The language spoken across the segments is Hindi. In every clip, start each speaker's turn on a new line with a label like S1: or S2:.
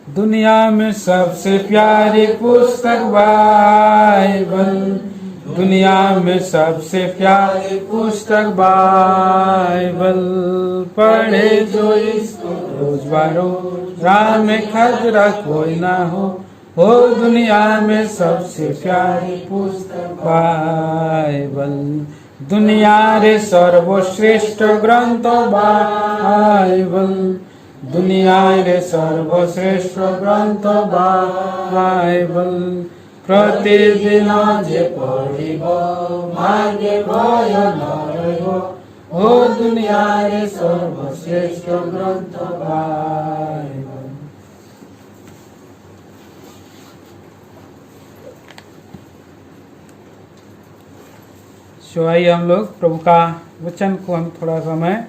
S1: दुनिया में सबसे प्यारी पुस्तक बाइबल, दुनिया में सबसे प्यारी पुस्तक बाइबल, पढ़े जो इसको रोज बरोज, राह में खतरा कोई ना हो दुनिया में सबसे प्यारी पुस्तक बाइबल। दुनिया रे सर्वश्रेष्ठ ग्रंथ बाइबल, दुनिया रे सर्वश्रेष्ठ ग्रंथ बाइबल, प्रतिदिन जे पढ़िब भाग्य भय नरहिब, ओ दुनिया रे सर्वश्रेष्ठ ग्रंथ बाइबल। सो आइए हम लोग प्रभु का वचन को हम थोड़ा समय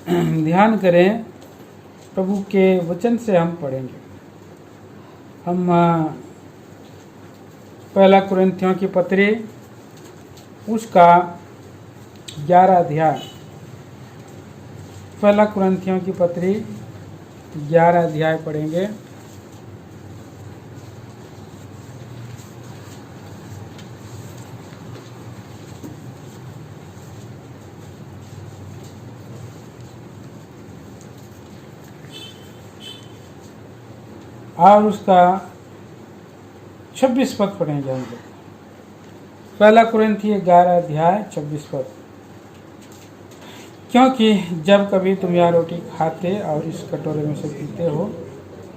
S1: ध्यान करें। प्रभु के वचन से हम पढ़ेंगे। हम पहला कुरिन्थियों की पत्री उसका 11 अध्याय, पहला कुरिन्थियों की पत्री 11 अध्याय पढ़ेंगे। और उसका 26 पद पढ़ेंगे हम लोग। पहला कुरिन्थी 11 अध्याय 26 पद। क्योंकि जब कभी तुम यह रोटी खाते और इस कटोरे में से पीते हो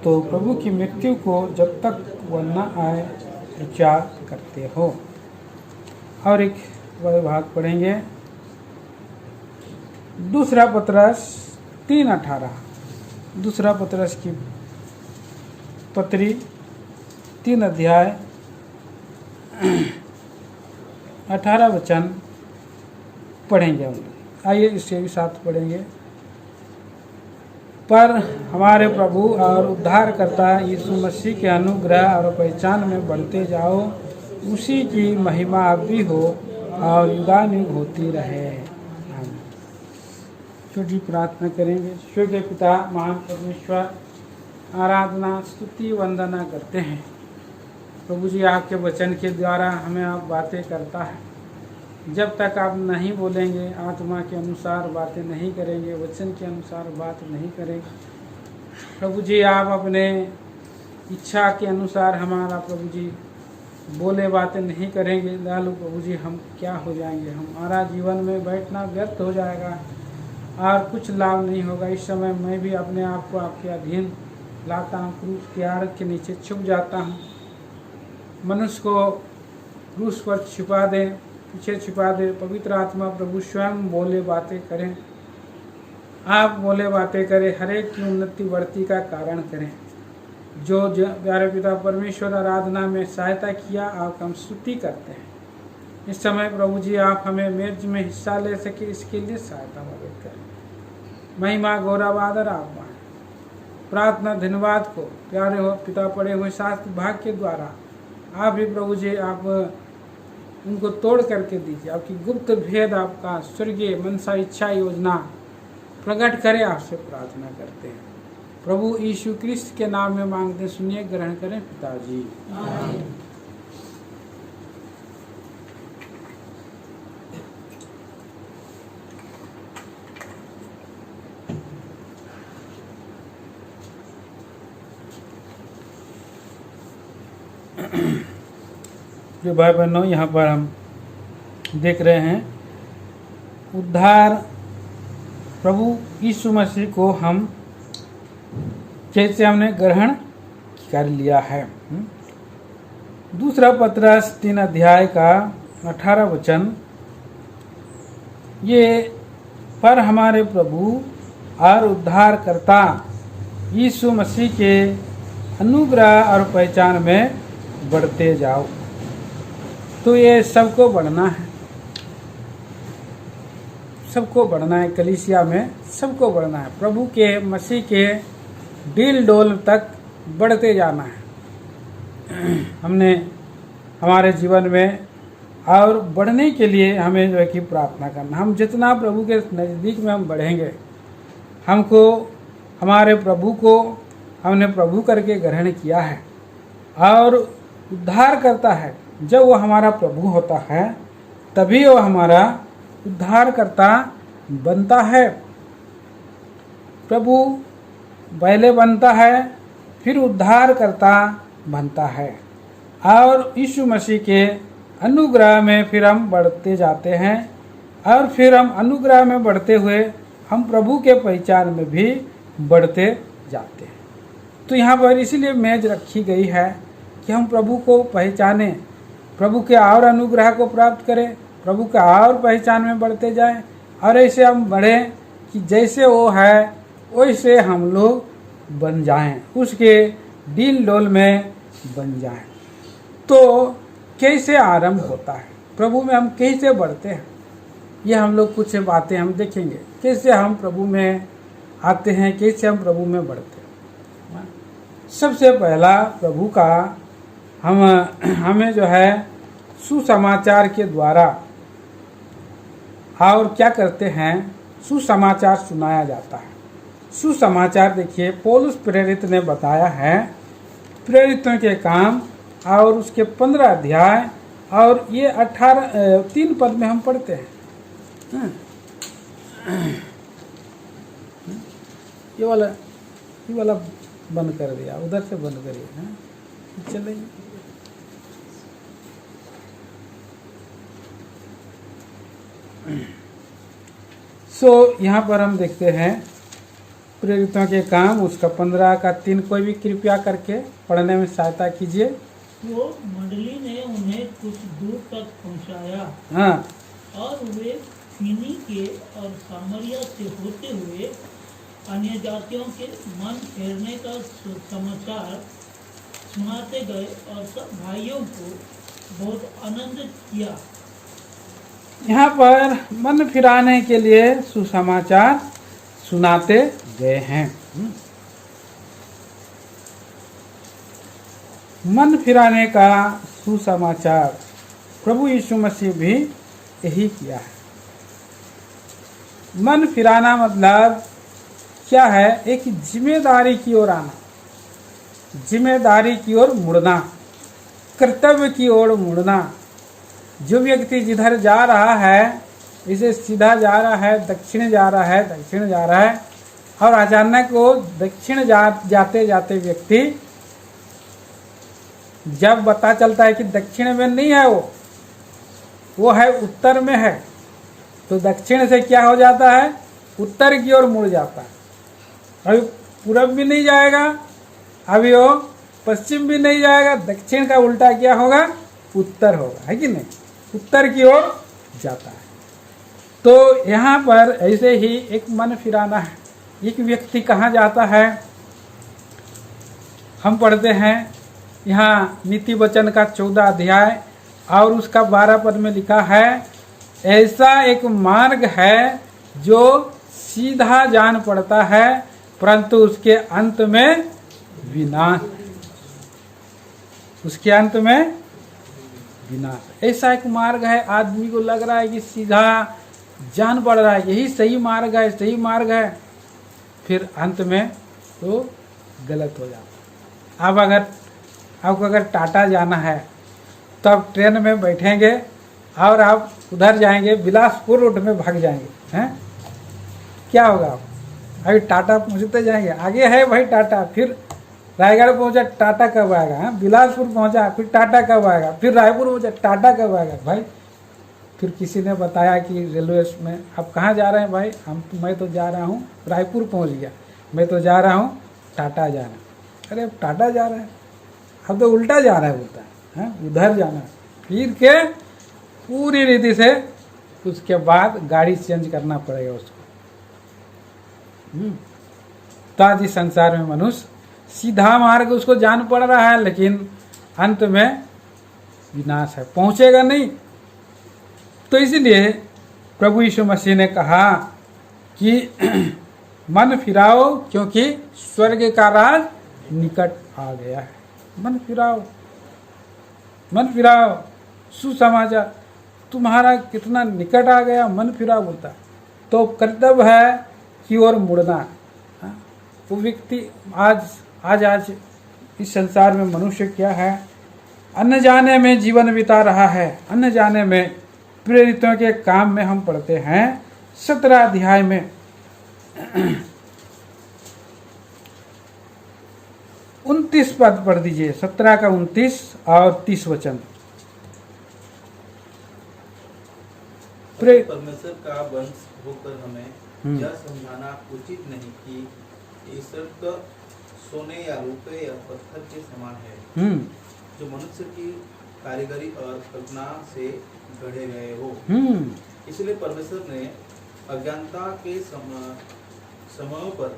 S1: तो प्रभु की मृत्यु को जब तक वह न आए प्रचार करते हो। और एक भाग पढ़ेंगे, दूसरा पतरस 3:18। दूसरा पतरस की पत्री 3 अध्याय 18 वचन पढ़ेंगे हम। आइए इससे भी साथ पढ़ेंगे। पर हमारे प्रभु और उद्धारकर्ता यीशु मसीह के अनुग्रह और पहचान में बढ़ते जाओ, उसी की महिमा अब भी हो और युगानुयुग होती रहे। छोटी प्रार्थना करेंगे। स्वर्गीय पिता, महान परमेश्वर, आराधना स्तुति वंदना करते हैं प्रभु जी। आपके वचन के द्वारा हमें आप बातें करता है। जब तक आप नहीं बोलेंगे, आत्मा के अनुसार बातें नहीं करेंगे, वचन के अनुसार बात नहीं करेंगे प्रभु जी, आप अपने इच्छा के अनुसार हमारा प्रभु जी बोले बातें नहीं करेंगे दयालु प्रभु जी, हम क्या हो जाएंगे। हमारा जीवन में बैठना व्यर्थ हो जाएगा और कुछ लाभ नहीं होगा। इस समय मैं भी अपने आप को आपके अधीन लाता हूँ, क्रूस के आड़ के नीचे छुप जाता हूँ। मनुष्य को क्रूस पर छिपा दे, पीछे छिपा दे। पवित्र आत्मा प्रभु स्वयं बोले बातें करें, आप बोले बातें करें, हर एक की उन्नति बढ़ती का कारण करें। जो प्यारे पिता परमेश्वर आराधना में सहायता किया, आपका हम स्तुति करते हैं। इस समय प्रभु जी आप हमें मेज में हिस्सा ले सके, इसके लिए सहायता मदद करें। महिमा गौरव आदर आप माने। प्रार्थना धन्यवाद को प्यारे हो पिता पढ़े हुए शास्त्र भाग के द्वारा आप भी प्रभु जी आप उनको तोड़ करके दीजिए। आपकी गुप्त भेद, आपका स्वर्गीय मनसा इच्छा योजना प्रकट करे, आपसे प्रार्थना करते हैं प्रभु यीशु क्रिस्त के नाम में मांगते सुनिए, ग्रहण करें पिताजी। जो भाई बहनों, यहाँ पर हम देख रहे हैं उद्धार प्रभु यीशु मसीह को हम कैसे हमने ग्रहण कर लिया है। दूसरा पतरस 3 अध्याय का 18 वचन, ये पर हमारे प्रभु और उद्धारकर्ता यीशु मसीह के अनुग्रह और पहचान में बढ़ते जाओ। तो ये सबको बढ़ना है, सबको बढ़ना है। कलीसिया में सबको बढ़ना है, प्रभु के मसीह के डील डोल तक बढ़ते जाना है। हमने हमारे जीवन में और बढ़ने के लिए हमें जो है कि प्रार्थना करना। हम जितना प्रभु के नज़दीक में हम बढ़ेंगे, हमको हमारे प्रभु को हमने प्रभु करके ग्रहण किया है और उद्धार करता है। जब वो हमारा प्रभु होता है तभी वो हमारा उद्धारकर्ता बनता है। प्रभु पहले बनता है, फिर उद्धारकर्ता बनता है और यीशु मसीह के अनुग्रह में फिर हम बढ़ते जाते हैं और फिर हम अनुग्रह में बढ़ते हुए हम प्रभु के पहचान में भी बढ़ते जाते हैं। तो यहाँ पर इसीलिए मेज रखी गई है कि हम प्रभु को पहचाने, प्रभु के और अनुग्रह को प्राप्त करें, प्रभु का और पहचान में बढ़ते जाएं और ऐसे हम बढ़ें कि जैसे वो है वैसे हम लोग बन जाएं, उसके डील डोल में बन जाएं। तो कैसे आरंभ होता है, प्रभु में हम कैसे बढ़ते हैं, ये हम लोग कुछ बातें हम देखेंगे। कैसे हम प्रभु में आते हैं, कैसे हम प्रभु में बढ़ते हैं। सबसे पहला प्रभु का हमें जो है सुसमाचार के द्वारा और क्या करते हैं, सुसमाचार सुनाया जाता है। सुसमाचार देखिए पौलुस प्रेरित ने बताया है, प्रेरितों के काम और उसके 15 अध्याय और ये 3 पद में हम पढ़ते हैं। ये वाला बंद कर दिया, उधर से बंद करिए। चलिए यहाँ पर हम देखते हैं प्रेरितों के काम उसका 15 का 3, कोई भी कृपया करके पढ़ने में सहायता कीजिए।
S2: वो मंडली ने उन्हें कुछ दूर तक पहुंचाया।
S1: हाँ,
S2: और वे फीनीके और सामरिया से होते हुए अन्य जातियों के मन फेरने का समाचार सुनाते गए और सब भाइयों को बहुत आनंद किया।
S1: यहाँ पर मन फिराने के लिए सुसमाचार सुनाते गए हैं। मन फिराने का सुसमाचार प्रभु यीशु मसीह भी यही किया है। मन फिराना मतलब क्या है, एक जिम्मेदारी की ओर आना, जिम्मेदारी की ओर मुड़ना, कर्तव्य की ओर मुड़ना। जो व्यक्ति जिधर जा रहा है, इसे सीधा जा रहा है, दक्षिण जा रहा है, दक्षिण जा रहा है और अचानक वो दक्षिण जाते जाते व्यक्ति जब पता चलता है कि दक्षिण में नहीं है, वो है उत्तर में है, तो दक्षिण से क्या हो जाता है, उत्तर की ओर मुड़ जाता है। अभी पूरब भी नहीं जाएगा, अभी वो पश्चिम भी नहीं जाएगा, दक्षिण का उल्टा क्या होगा, उत्तर होगा, है कि नहीं, उत्तर की ओर जाता है। तो यहाँ पर ऐसे ही एक मन फिराना है। एक व्यक्ति कहाँ जाता है, हम पढ़ते हैं यहाँ नीति वचन का 14 अध्याय और उसका 12 पद में लिखा है, ऐसा एक मार्ग है जो सीधा जान पड़ता है परंतु उसके अंत में विनाश, उसके अंत में विनाश। ऐसा एक मार्ग है, आदमी को लग रहा है कि सीधा जान पड़ रहा है, यही सही मार्ग है, सही मार्ग है, फिर अंत में तो गलत हो जाता है। अब आपको अगर टाटा जाना है तो आप ट्रेन में बैठेंगे और आप उधर जाएंगे, बिलासपुर रोड में भाग जाएंगे, हैं, क्या होगा? आप अभी टाटा पहुँचते जाएंगे, आगे है भाई टाटा, फिर रायगढ़ पहुंचा, टाटा कब आएगा, है, बिलासपुर पहुंचा, फिर टाटा कब आएगा, फिर रायपुर पहुंचा, टाटा कब आएगा भाई। फिर किसी ने बताया कि रेलवे में आप कहाँ जा रहे हैं भाई, मैं तो जा रहा हूँ रायपुर पहुंच गया, मैं तो जा रहा हूँ टाटा जाना। अरे अब टाटा जा रहा है, अब तो उल्टा जा रहा है, बोलता है उधर जाना है, फिर के पूरी रीति से उसके बाद गाड़ी चेंज करना पड़ेगा उसको। तो आज इस संसार में मनुष्य सीधा मार्ग उसको जान पड़ रहा है लेकिन अंत में विनाश है, पहुंचेगा नहीं। तो इसलिए प्रभु यीशु मसीह ने कहा कि मन फिराओ क्योंकि स्वर्ग का राज निकट आ गया है। मन फिराओ, मन फिराओ, सुसमाचार तुम्हारा कितना निकट आ गया, मन फिराओ बोलता है। तो कर्तव्य है कि और मुड़ना। वो व्यक्ति आज आज इस संसार में मनुष्य क्या है, अन्न जाने में जीवन बिता रहा है। अन्न जाने में प्रेरितों के काम में हम पढ़ते हैं 17 अध्याय में 29 पद पढ़ दीजिए, 17 का 29 और 30 वचन।
S3: परमेश्वर का वंश होकर हमें यह समझाना उचित नहीं कि ईश्वर का सोने या रुपए या पत्थर के समान है, जो मनुष्य की कारीगरी और कल्पना से गढ़े गए हो। इसलिए परमेश्वर ने अज्ञानता के समयों पर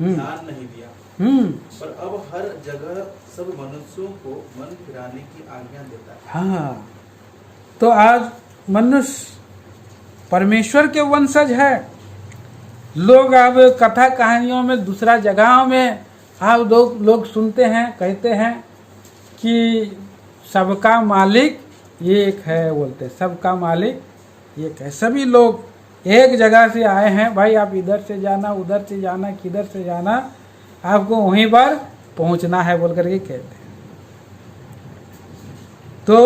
S3: ध्यान नहीं दिया, पर अब हर जगह सब मनुष्यों को मन फिराने की आज्ञा देता है।
S1: हाँ, तो आज मनुष्य परमेश्वर के वंशज है। लोग अब कथा कहानियों में दूसरा जगहों में आप लोग सुनते हैं, कहते हैं कि सबका मालिक एक है, बोलते सबका मालिक एक है। सभी लोग एक जगह से आए हैं, भाई आप इधर से जाना, उधर से जाना, किधर से जाना, आपको वहीं पर पहुंचना है बोल करके कहते हैं। तो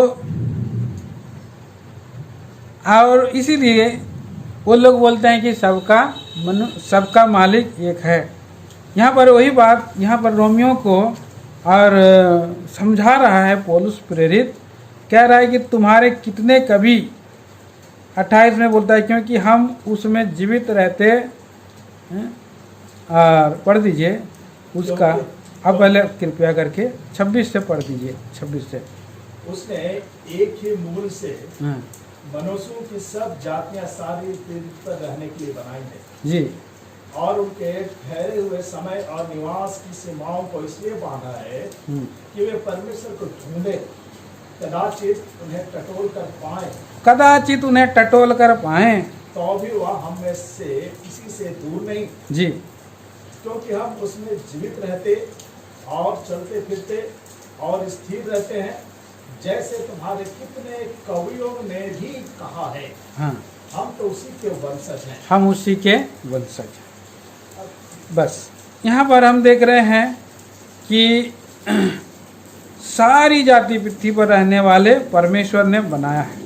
S1: और इसीलिए वो लोग बोलते हैं कि सबका मालिक एक है। यहाँ पर वही बात यहाँ पर रोमियो को और समझा रहा है पौलुस प्रेरित, कह रहा है कि तुम्हारे कितने कभी 28 में बोलता है, क्योंकि हम उसमें जीवित रहते हैं। और पढ़ दीजिए उसका, अब पहले कृपया करके 26 से पढ़ दीजिए, 26 से।
S4: उसने एक ही मूल से मनुष्यों की सब जातियां सारी पृथ्वी पर रहने के लिए बनाई है
S1: जी,
S4: और उनके ठहरे हुए समय और निवास की सीमाओं को इसलिए बांधा है कि वे परमेश्वर को ढूंढे, कदाचित उन्हें टटोल कर पाए, तो भी वह हम में से किसी से दूर नहीं
S1: जी,
S4: क्योंकि हम उसमें जीवित रहते और चलते फिरते और स्थिर रहते हैं, जैसे तुम्हारे कितने कवियों ने भी कहा है।
S1: हाँ,
S4: हम तो उसी के वंशज हैं।
S1: हम उसी के वंशज हैं। बस यहाँ पर हम देख रहे हैं कि सारी जाति पृथ्वी पर रहने वाले परमेश्वर ने बनाया है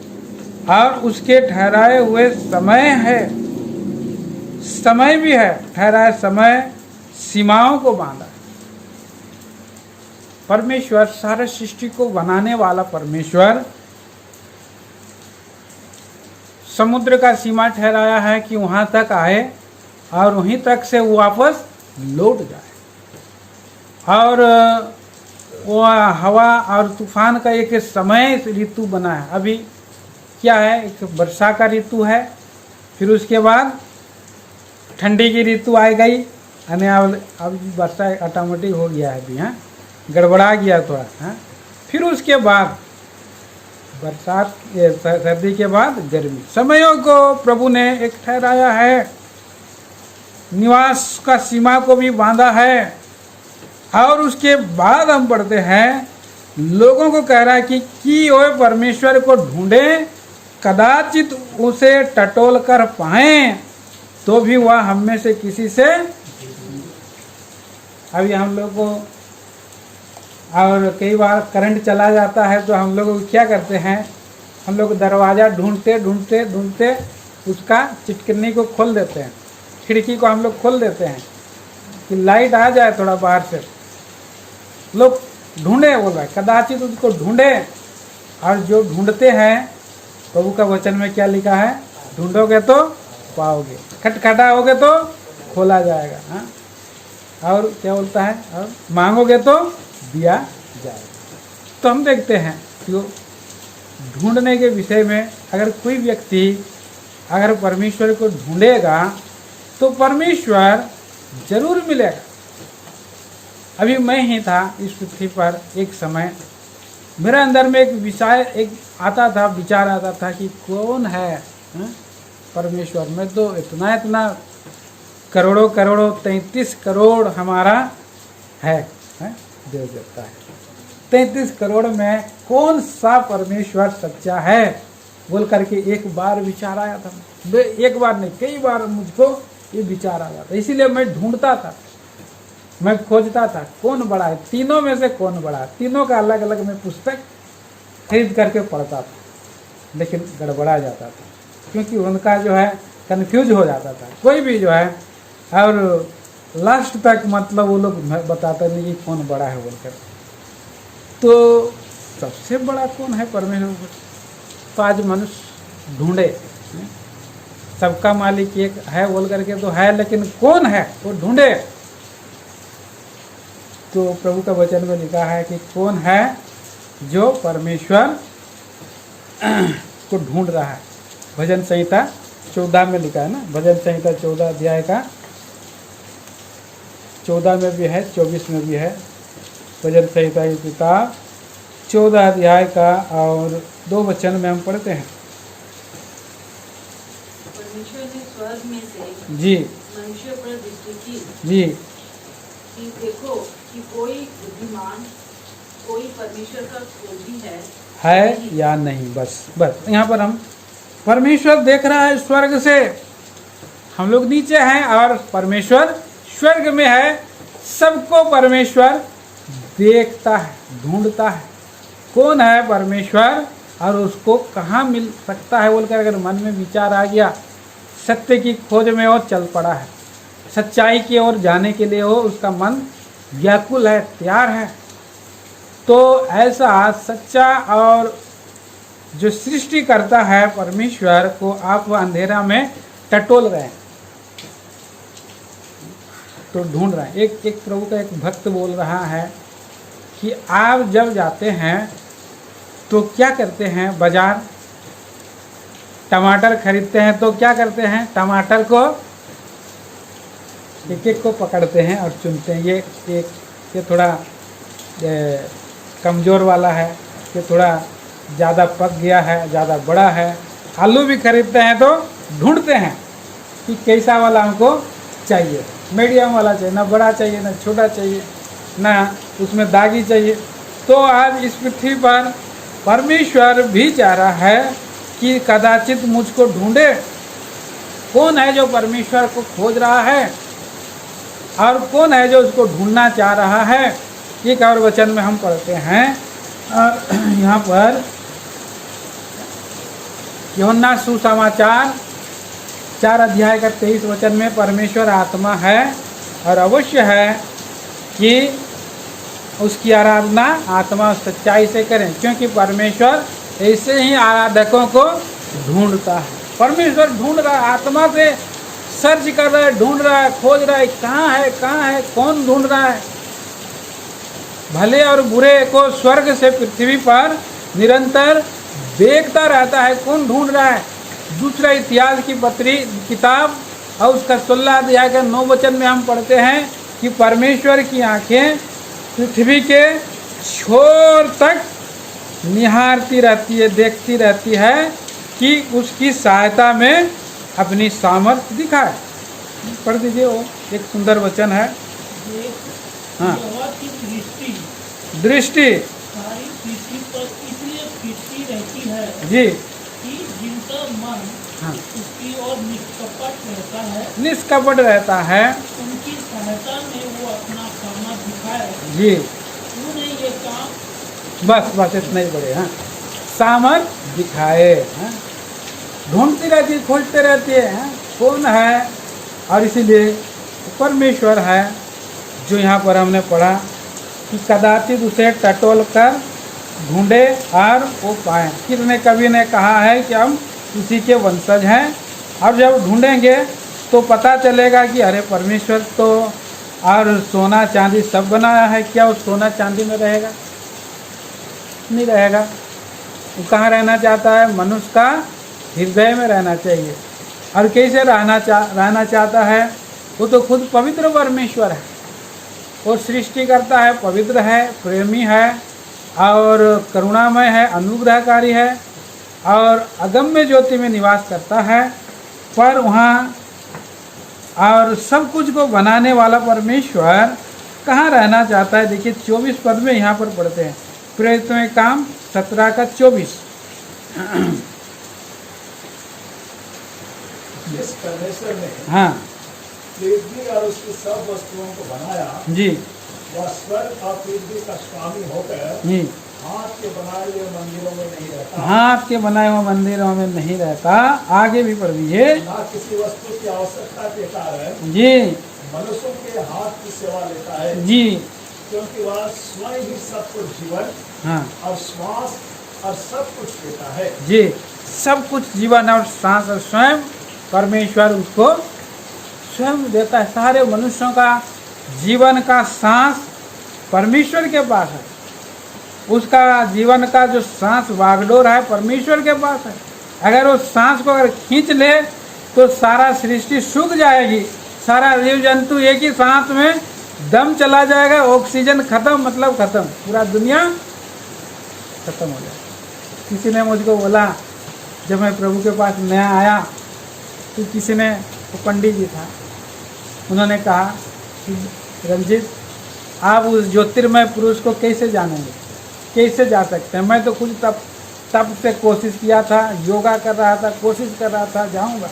S1: और उसके ठहराए हुए समय है, समय भी है, ठहराए समय सीमाओं को बांधा है। परमेश्वर सारे सृष्टि को बनाने वाला परमेश्वर समुद्र का सीमा ठहराया है कि वहां तक आए और वहीं तक से वो वापस लौट जाए। और वो हवा और तूफान का एक समय ऋतु बना है। अभी क्या है, एक वर्षा का ऋतु है, फिर उसके बाद ठंडी की ऋतु आ गई, यानी अब वर्षा ऑटोमेटिक हो गया है अभी, हाँ गड़बड़ा गया थोड़ा, हाँ। फिर उसके बाद बरसात, सर्दी के बाद गर्मी। समयों को प्रभु ने एक ठहराया है, निवास का सीमा को भी बांधा है। और उसके बाद हम पढ़ते हैं, लोगों को कह रहा है कि वो परमेश्वर को ढूंढे, कदाचित उसे टटोल कर पाएं, तो भी वह हम में से किसी से। अभी हम लोग को और कई बार करंट चला जाता है तो हम लोग क्या करते हैं, हम लोग दरवाज़ा ढूंढते उसका चिटकनी को खोल देते हैं, खिड़की को हम लोग खोल देते हैं कि लाइट आ जाए थोड़ा बाहर से। लोग ढूंढे, बोल रहा है कदाचित उसको ढूंढे। और जो ढूंढते हैं, प्रभु का वचन में क्या लिखा है, ढूंढोगे तो पाओगे, खटखटाओगे तो खोला जाएगा, हाँ। और क्या बोलता है, और मांगोगे तो दिया जाएगा। तो हम देखते हैं कि ढूंढने के विषय में अगर कोई व्यक्ति अगर परमेश्वर को ढूंढेगा तो परमेश्वर जरूर मिलेगा। अभी मैं ही था इस पृथ्वी पर, एक समय मेरे अंदर में एक विचार आता था कि कौन है, परमेश्वर। मैं तो इतना करोड़ों 33 करोड़ हमारा है देव देवता है, 33 करोड़ में कौन सा परमेश्वर सच्चा है बोल करके एक बार विचार आया था। एक बार नहीं, कई बार मुझको ये विचार आया था, इसीलिए मैं ढूंढता था। मैं खोजता था कौन बड़ा है, तीनों में से कौन बड़ा है। तीनों का अलग अलग मैं पुस्तक खरीद करके पढ़ता था, लेकिन गड़बड़ा जाता था, क्योंकि उनका जो है कन्फ्यूज हो जाता था कोई भी जो है। और लास्ट तक मतलब वो लोग बताते नहीं कि कौन बड़ा है बोलकर। तो सबसे बड़ा कौन है? परमेश्वर। तो आज मनुष्य ढूंढे, सबका मालिक एक है बोल करके तो है, लेकिन कौन है वो ढूंढे। तो प्रभु का वचन में लिखा है कि कौन है जो परमेश्वर को ढूंढ रहा है। भजन संहिता 14 में लिखा है ना, भजन संहिता 14 अध्याय का 14 में भी है, 24 में भी है। भजन संहिता की किताब 14 अध्याय का और 2 वचन में हम पढ़ते हैं।
S5: परमेश्वर ने स्वर्ग में से
S1: जी
S5: मनुष्य पर दृष्टि की
S1: जी
S5: कि देखो कि कोई बुद्धिमान, कोई परमेश्वर का खोजी है
S1: या नहीं। बस यहाँ पर हम परमेश्वर देख रहा है स्वर्ग से, हम लोग नीचे हैं और परमेश्वर स्वर्ग में है। सबको परमेश्वर देखता है, ढूंढता है कौन है परमेश्वर और उसको कहाँ मिल सकता है बोलकर अगर मन में विचार आ गया, सत्य की खोज में और चल पड़ा है, सच्चाई की ओर जाने के लिए हो उसका मन व्याकुल है, तैयार है, तो ऐसा सच्चा और जो सृष्टि करता है परमेश्वर को आप अंधेरा में टटोल रहे हैं, तो ढूंढ रहे हैं। एक प्रभु का एक भक्त बोल रहा है कि आप जब जाते हैं तो क्या करते हैं, बाजार टमाटर खरीदते हैं तो क्या करते हैं, टमाटर को एक एक को पकड़ते हैं और चुनते हैं। ये थोड़ा कमज़ोर वाला है, ये थोड़ा ज़्यादा पक गया है, ज़्यादा बड़ा है। आलू भी खरीदते हैं तो ढूंढते हैं कि कैसा वाला हमको चाहिए, मीडियम वाला चाहिए, ना बड़ा चाहिए ना छोटा चाहिए, ना उसमें दागी चाहिए। तो आज इस पृथ्वी पर परमेश्वर भी चाह रहा है कि कदाचित मुझको ढूंढे। कौन है जो परमेश्वर को खोज रहा है और कौन है जो उसको ढूंढना चाह रहा है। एक और वचन में हम पढ़ते हैं यहाँ पर यूहन्ना सुसमाचार 4 अध्याय का 23 वचन में परमेश्वर आत्मा है और अवश्य है कि उसकी आराधना आत्मा और सच्चाई से करें, क्योंकि परमेश्वर ऐसे ही आराधकों को ढूंढता है। परमेश्वर ढूंढ रहा है, आत्मा से सर्च कर रहा है, ढूंढ रहा है, खोज रहा है, कहाँ है, कौन ढूंढ रहा है। भले और बुरे को स्वर्ग से पृथ्वी पर निरंतर देखता रहता है, कौन ढूंढ रहा है। दूसरा इतिहास की किताब और उसका 16 अध्याय का 9 वचन में हम पढ़ते हैं कि परमेश्वर की आंखें पृथ्वी के छोर तक निहारती रहती है, देखती रहती है कि उसकी सहायता में अपनी सामर्थ्य दिखाए। पढ़ दीजिए, वो एक सुंदर वचन है। हाँ, दृष्टि
S2: सारी पृथ्वी पर इसलिए फिरती रहती है
S1: जी
S2: कि जिनका मन
S1: हाँ
S2: उसकी ओर निष्कपट रहता है,
S1: निष्कपट रहता है
S2: उनकी सहायता में वो अपना सामर्थ्य दिखाए।
S1: जी।
S2: उन्होंने ये काम
S1: बस इतना ही बड़े। हाँ, सामर्थ्य दिखाए। हाँ, ढूंढती रहती है, खोजते रहती है, हाँ, कौन है। और इसीलिए परमेश्वर है जो यहाँ पर हमने पढ़ा कि कदाचित उसे टटोल कर ढूंढे और वो पाए। किसने कवि ने कहा है कि हम उसी के वंशज हैं, और जब ढूंढेंगे तो पता चलेगा कि अरे परमेश्वर तो और सोना चांदी सब बनाया है, क्या वो सोना चांदी में रहेगा? नहीं रहेगा। वो कहाँ रहना चाहता है? मनुष्य का हृदय में रहना चाहिए। और कैसे रहना चाहता है? वो तो खुद पवित्र परमेश्वर है, वो सृष्टि करता है, पवित्र है, प्रेमी है और करुणामय है, अनुग्रहकारी है और अगम्य ज्योति में निवास करता है। पर वहाँ और सब कुछ को बनाने वाला परमेश्वर कहाँ रहना चाहता है? देखिए 24 पद में यहाँ पर पढ़ते हैं, प्रेरितों के काम 17 का 24।
S4: इस परमेश्वर ने
S1: हाँ,
S4: पृथ्वी और उसकी सब वस्तुओं को बनाया,
S1: जी
S4: वह स्वर्ग और पृथ्वी का स्वामी होकर
S1: जी।
S4: हाथ के बनाए हुए मंदिरों में नहीं रहता,
S1: हाथ के बनाए हुए मंदिरों में नहीं रहता। आगे भी पढ़ दीजिए।
S4: ना किसी वस्तु की आवश्यकता के कारण
S1: जी
S4: मनुष्यों के हाथ की सेवा लेता है,
S1: जी
S4: क्योंकि वह स्वयं ही सब कुछ जीवन
S1: हाँ
S4: और श्वास और सब कुछ देता है।
S1: जी। सब कुछ जीवन और सांस और स्वयं परमेश्वर उसको स्वयं देता है। सारे मनुष्यों का जीवन का सांस परमेश्वर के पास है। उसका जीवन का जो सांस वागडोर है परमेश्वर के पास है। अगर वो सांस को अगर खींच ले तो सारा सृष्टि सूख जाएगी, सारा जीव जंतु एक ही सांस में दम चला जाएगा, ऑक्सीजन खत्म, मतलब खत्म, पूरा दुनिया खत्म हो जाएगा। किसी ने मुझको बोला, जब मैं प्रभु के पास नया आया तो किसी ने, वो पंडित जी था, उन्होंने कहा कि रंजीत आप उस ज्योतिर्मय पुरुष को कैसे जानेंगे, कैसे जा सकते हैं? मैं तो खुद तब से कोशिश किया था, योगा कर रहा था, कोशिश कर रहा था जाऊंगा,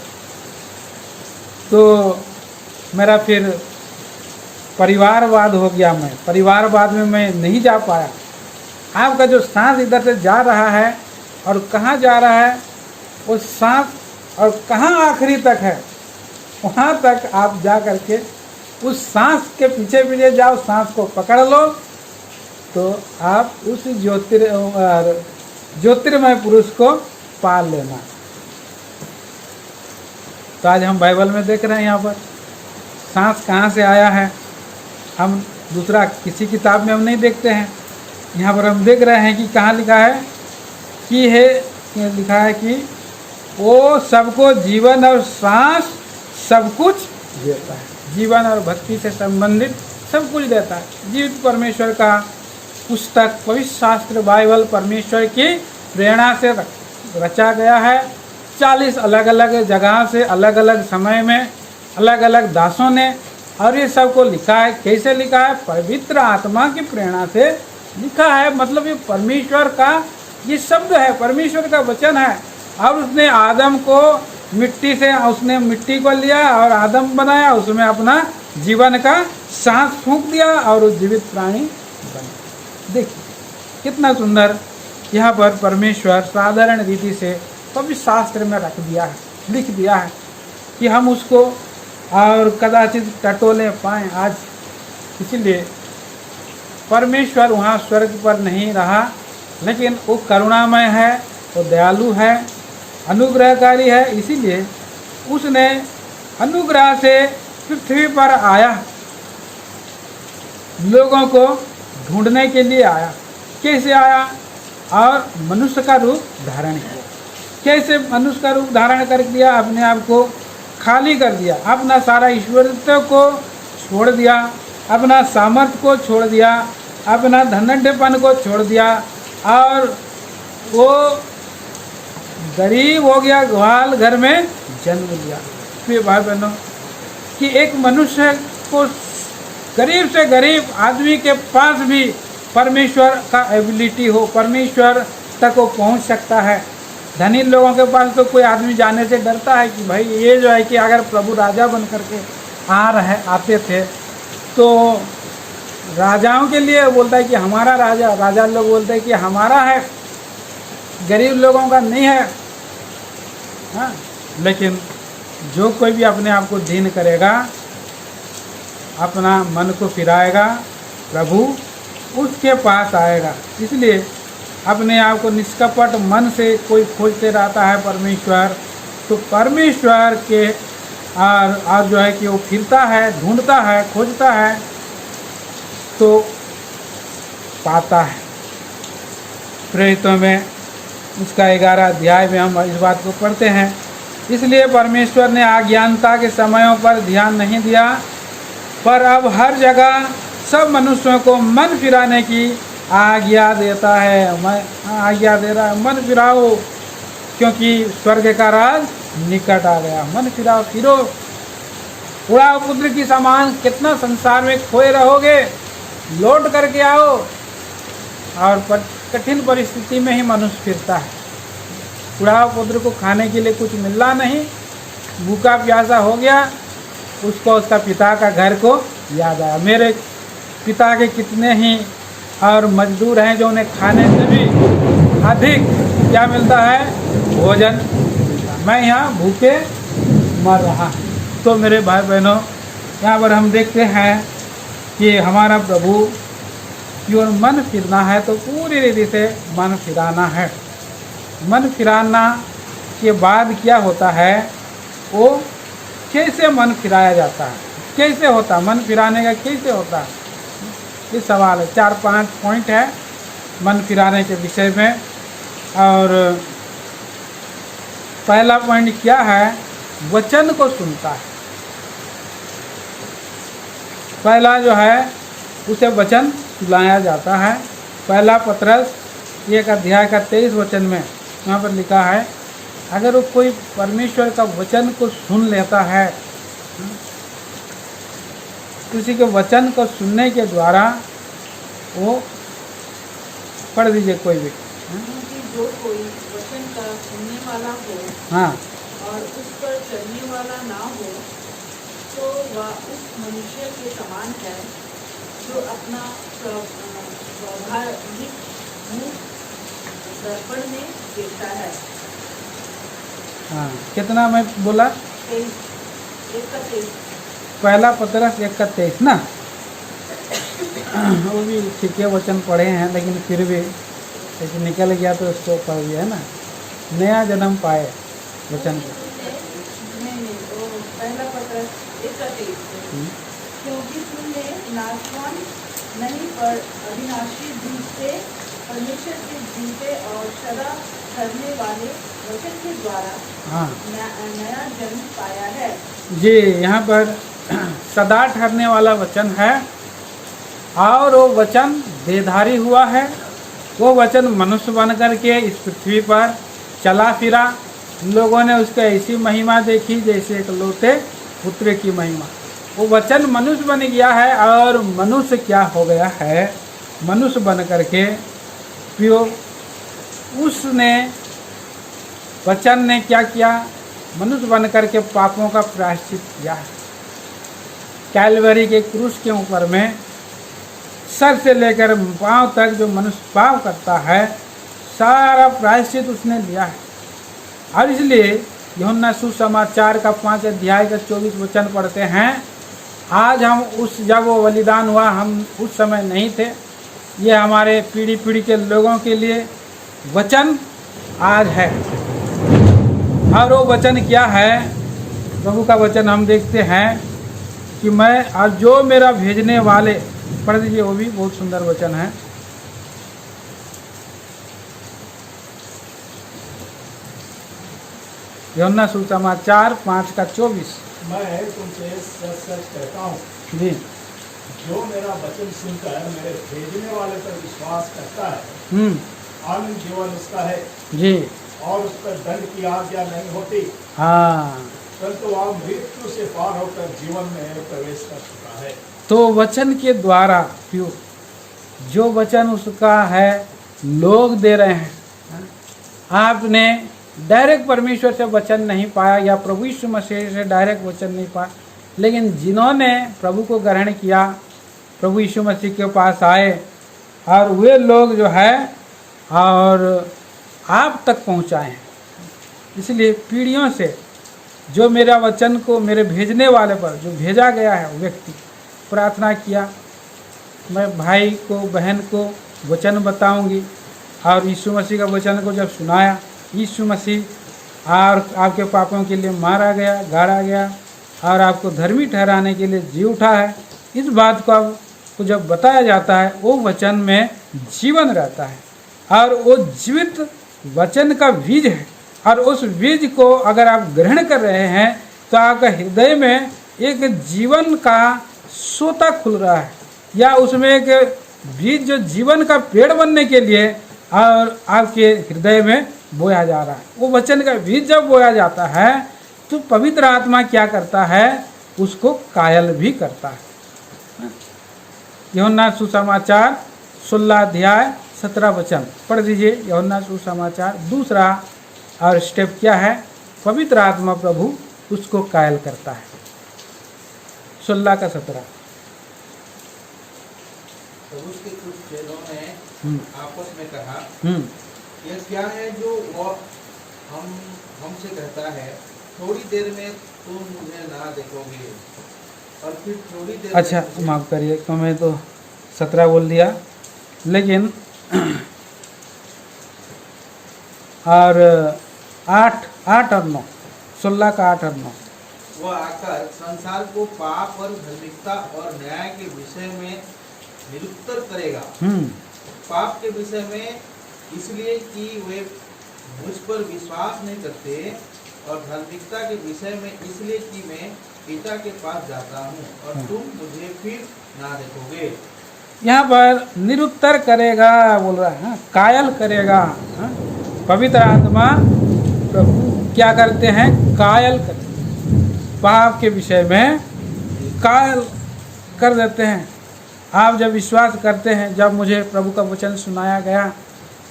S1: तो मेरा फिर परिवारवाद हो गया। मैं परिवारवाद में मैं नहीं जा पाया। आपका जो सांस इधर से जा रहा है और कहाँ जा रहा है, वो सांस और कहाँ आखिरी तक है, वहाँ तक आप जा करके उस सांस के पीछे पीछे जाओ, सांस को पकड़ लो, तो आप उस ज्योतिर्मय पुरुष को पाल लेना। तो आज हम बाइबल में देख रहे हैं, यहाँ पर सांस कहाँ से आया है, हम दूसरा किसी किताब में हम नहीं देखते हैं। यहाँ पर हम देख रहे हैं कि कहाँ लिखा है कि लिखा है कि वो सबको जीवन और सांस सब कुछ देता है। जीवन और भक्ति से संबंधित सब कुछ देता है। जीवित परमेश्वर का पुस्तक पवित्र शास्त्र बाइबल परमेश्वर की प्रेरणा से रचा गया है। 40 अलग अलग जगह से अलग अलग समय में अलग अलग दासों ने, और ये सबको लिखा है। कैसे लिखा है? पवित्र आत्मा की प्रेरणा से लिखा है। मतलब ये परमेश्वर का ये शब्द है, परमेश्वर का वचन है। और उसने आदम को मिट्टी से, उसने मिट्टी को लिया और आदम बनाया, उसमें अपना जीवन का सांस फूंक दिया और वो जीवित प्राणी बना। देखिए कितना सुंदर यहाँ पर परमेश्वर साधारण रीति से पवित्र शास्त्र में रख दिया है, लिख दिया है कि हम उसको और कदाचित टटोले पाएँ आज। इसलिए परमेश्वर वहाँ स्वर्ग पर नहीं रहा, लेकिन वो करुणामय है, वो दयालु है, अनुग्रहकारी है। इसीलिए उसने अनुग्रह से पृथ्वी पर आया, लोगों को ढूंढने के लिए आया। कैसे आया? और मनुष्य का रूप धारण किया। कैसे मनुष्य का रूप धारण कर दिया? अपने आप को खाली कर दिया, अपना सारा ईश्वरत्व को छोड़ दिया, अपना सामर्थ्य को छोड़ दिया, अपना धनढ़पन को छोड़ दिया, और वो गरीब हो गया, ग्वाल घर में जन्म लिया। फिर भाई बहनों कि एक मनुष्य को, गरीब से गरीब आदमी के पास भी परमेश्वर का एबिलिटी हो, परमेश्वर तक वो पहुंच सकता है। धनी लोगों के पास तो कोई आदमी जाने से डरता है कि भाई ये जो है कि अगर प्रभु राजा बन करके आते थे तो राजाओं के लिए बोलता है कि हमारा राजा, राजा लोग बोलते हैं कि हमारा है, गरीब लोगों का नहीं है। हाँ, लेकिन जो कोई भी अपने आप को दीन करेगा, अपना मन को फिराएगा, प्रभु उसके पास आएगा। इसलिए अपने आप को निष्कपट मन से कोई खोजते रहता है परमेश्वर, तो परमेश्वर के और जो है कि वो फिरता है, ढूंढता है, खोजता है तो पाता है। प्रेरितों में उसका 11 अध्याय में हम इस बात को पढ़ते हैं। इसलिए परमेश्वर ने अज्ञानता के समयों पर ध्यान नहीं दिया, पर अब हर जगह सब मनुष्यों को मन फिराने की आज्ञा देता है। मैं आज्ञा दे रहा है, मन फिराओ, क्योंकि स्वर्ग का राज निकट आ गया। मन फिराओ, फिरो, उड़ाओ पुत्र की समान, कितना संसार में खोए रहोगे, लौट करके आओ। और कठिन परिस्थिति में ही मनुष्य फिरता है। उड़ाओ पुत्र को खाने के लिए कुछ मिलना नहीं, भूखा प्यासा हो गया उसको उसका पिता का घर को याद आया। मेरे पिता के कितने ही और मजदूर हैं जो उन्हें खाने से भी अधिक क्या मिलता है, भोजन मिलता है। मैं यहाँ भूखे मर रहा हूँ। तो मेरे भाई बहनों, यहाँ पर हम देखते हैं कि हमारा प्रभु की ओर मन फिरना है तो पूरी रीति से मन फिराना है। मन फिराना के बाद क्या होता है, वो कैसे मन फिराया जाता है, कैसे होता मन फिराने का, कैसे होता है, ये सवाल है। 4-5 पॉइंट है मन फिराने के विषय में। और पहला पॉइंट क्या है, वचन को सुनता है। पहला जो है उसे वचन सुनाया जाता है। पहला पत्रस 1 अध्याय का 23 वचन में यहाँ पर लिखा है, अगर वो कोई परमेश्वर का वचन को सुन लेता है, किसी के वचन को सुनने के द्वारा वो, पढ़ दीजिए कोई भी।
S5: क्योंकि जो कोई वचन का सुनने वाला हो
S1: हाँ,
S5: और उस पर चलने वाला ना हो, तो वह उस मनुष्य के समान है जो अपना स्वाभाविक मुँह दर्पण में देखता है।
S1: हाँ, कितना मैं बोला,
S5: 23
S1: पहला पत्रस 1 का 23 ना। वो भी ठीक है, वचन पढ़े हैं लेकिन फिर भी लेकिन निकल गया तो उसको पढ़ दिया है ना। नया जन्म पाए वचन को।
S5: नहीं, वो पहला पत्र 23 क्योंकि तुमने नाशवान नहीं पर अविनाशी दूध से परमेश्वर के जीते और सदा ठहरने वाले वचन के द्वारा
S1: हाँ
S5: नया जन्म पाया है।
S1: जी, यहाँ पर सदा ठहरने वाला वचन है और वो वचन देहधारी हुआ है। वो वचन मनुष्य बन करके इस पृथ्वी पर चला फिरा। लोगों ने उसका ऐसी महिमा देखी जैसे एक लौटे पुत्र की महिमा। वो वचन मनुष्य बन गया है और मनुष्य क्या हो गया है, मनुष्य बन करके फिर उसने वचन ने क्या किया, मनुष्य बन करके पापों का प्रायश्चित किया है। कैलवरी के क्रूस के ऊपर में सर से लेकर पांव तक जो मनुष्य पाप करता है, सारा प्रायश्चित उसने लिया है। और इसलिए यूहन्ना सुसमाचार का 5 अध्याय का 24 वचन पढ़ते हैं। आज हम जब वो बलिदान हुआ, हम उस समय नहीं थे। ये हमारे पीढ़ी पीढ़ी के लोगों के लिए वचन आज है। और वो वचन क्या है, प्रभु का वचन हम देखते हैं कि मैं आज जो मेरा भेजने वाले, पढ़ दीजिए, वो भी बहुत सुंदर वचन है। यूहन्ना सुसमाचार 5 का 24।
S4: मैं तुमसे सच सच कहता हूँ,
S1: जी,
S4: जो मेरा वचन सुनकर मेरे भेजने वाले पर विश्वास करता है, आनंद जीवन उसका है
S1: जी,
S4: और उस पर दंड की आज्ञा नहीं होती,
S1: हाँ।
S4: परंतु वह मृत्यु से पार होकर जीवन में प्रवेश कर चुका है।
S1: तो वचन के द्वारा क्यों, जो वचन उसका है लोग दे रहे हैं। आपने डायरेक्ट परमेश्वर से वचन नहीं पाया या प्रभु यीशु मसीह से डायरेक्ट वचन नहीं पाया, लेकिन जिन्होंने प्रभु को ग्रहण किया, प्रभु यीशु मसीह के पास आए, और वे लोग जो है और आप तक पहुंचाए हैं। इसलिए पीढ़ियों से जो मेरा वचन को मेरे भेजने वाले पर जो भेजा गया है व्यक्ति प्रार्थना किया, मैं भाई को बहन को वचन बताऊंगी, और यीशु मसीह का वचन को जब सुनाया, यीशु मसीह और आपके पापों के लिए मारा गया, गाड़ा गया और आपको धर्मी ठहराने के लिए जी उठा है, इस बात को आपको जब बताया जाता है, वो वचन में जीवन रहता है और वो जीवित वचन का बीज है। और उस बीज को अगर आप ग्रहण कर रहे हैं तो आपका हृदय में एक जीवन का सोता खुल रहा है, या उसमें एक बीज जो जीवन का पेड़ बनने के लिए और आपके हृदय में बोया जा रहा है। वो वचन का बीज जब बोया जाता है तो पवित्र आत्मा क्या करता है, उसको कायल भी करता है। यूहन्ना सुसमाचार 16 अध्याय 17 वचन पढ़ दीजिए। यूहन्ना सुसमाचार दूसरा और स्टेप क्या है, पवित्र आत्मा प्रभु उसको कायल करता है। 16 का 17।
S3: प्रभु के कुछ चेलों ने आपस में कहा, यह क्या है जो वह हमसे कहता है, थोड़ी देर में तुम मुझे ना देखोगे और फिर थोड़ी देर
S1: अच्छा माफ करिए, तो मैं तो 17 बोल दिया, लेकिन और 8 और 9, 16 का 8 और 9।
S3: वह आकर संसार को पाप और धार्मिकता और न्याय के विषय में निरुत्तर करेगा। पाप के विषय में इसलिए कि वे मुझ पर विश्वास नहीं करते, और धार्मिकता के विषय में इसलिए कि मैं पिता के पास जाता हूँ और तुम मुझे फिर ना देखोगे।
S1: यहाँ पर निरुत्तर करेगा बोल रहा है, कायल करेगा। पवित्र आत्मा प्रभु क्या करते हैं? कायल करते हैं, पाप के विषय में कायल कर देते हैं। आप जब विश्वास करते हैं, जब मुझे प्रभु का वचन सुनाया गया,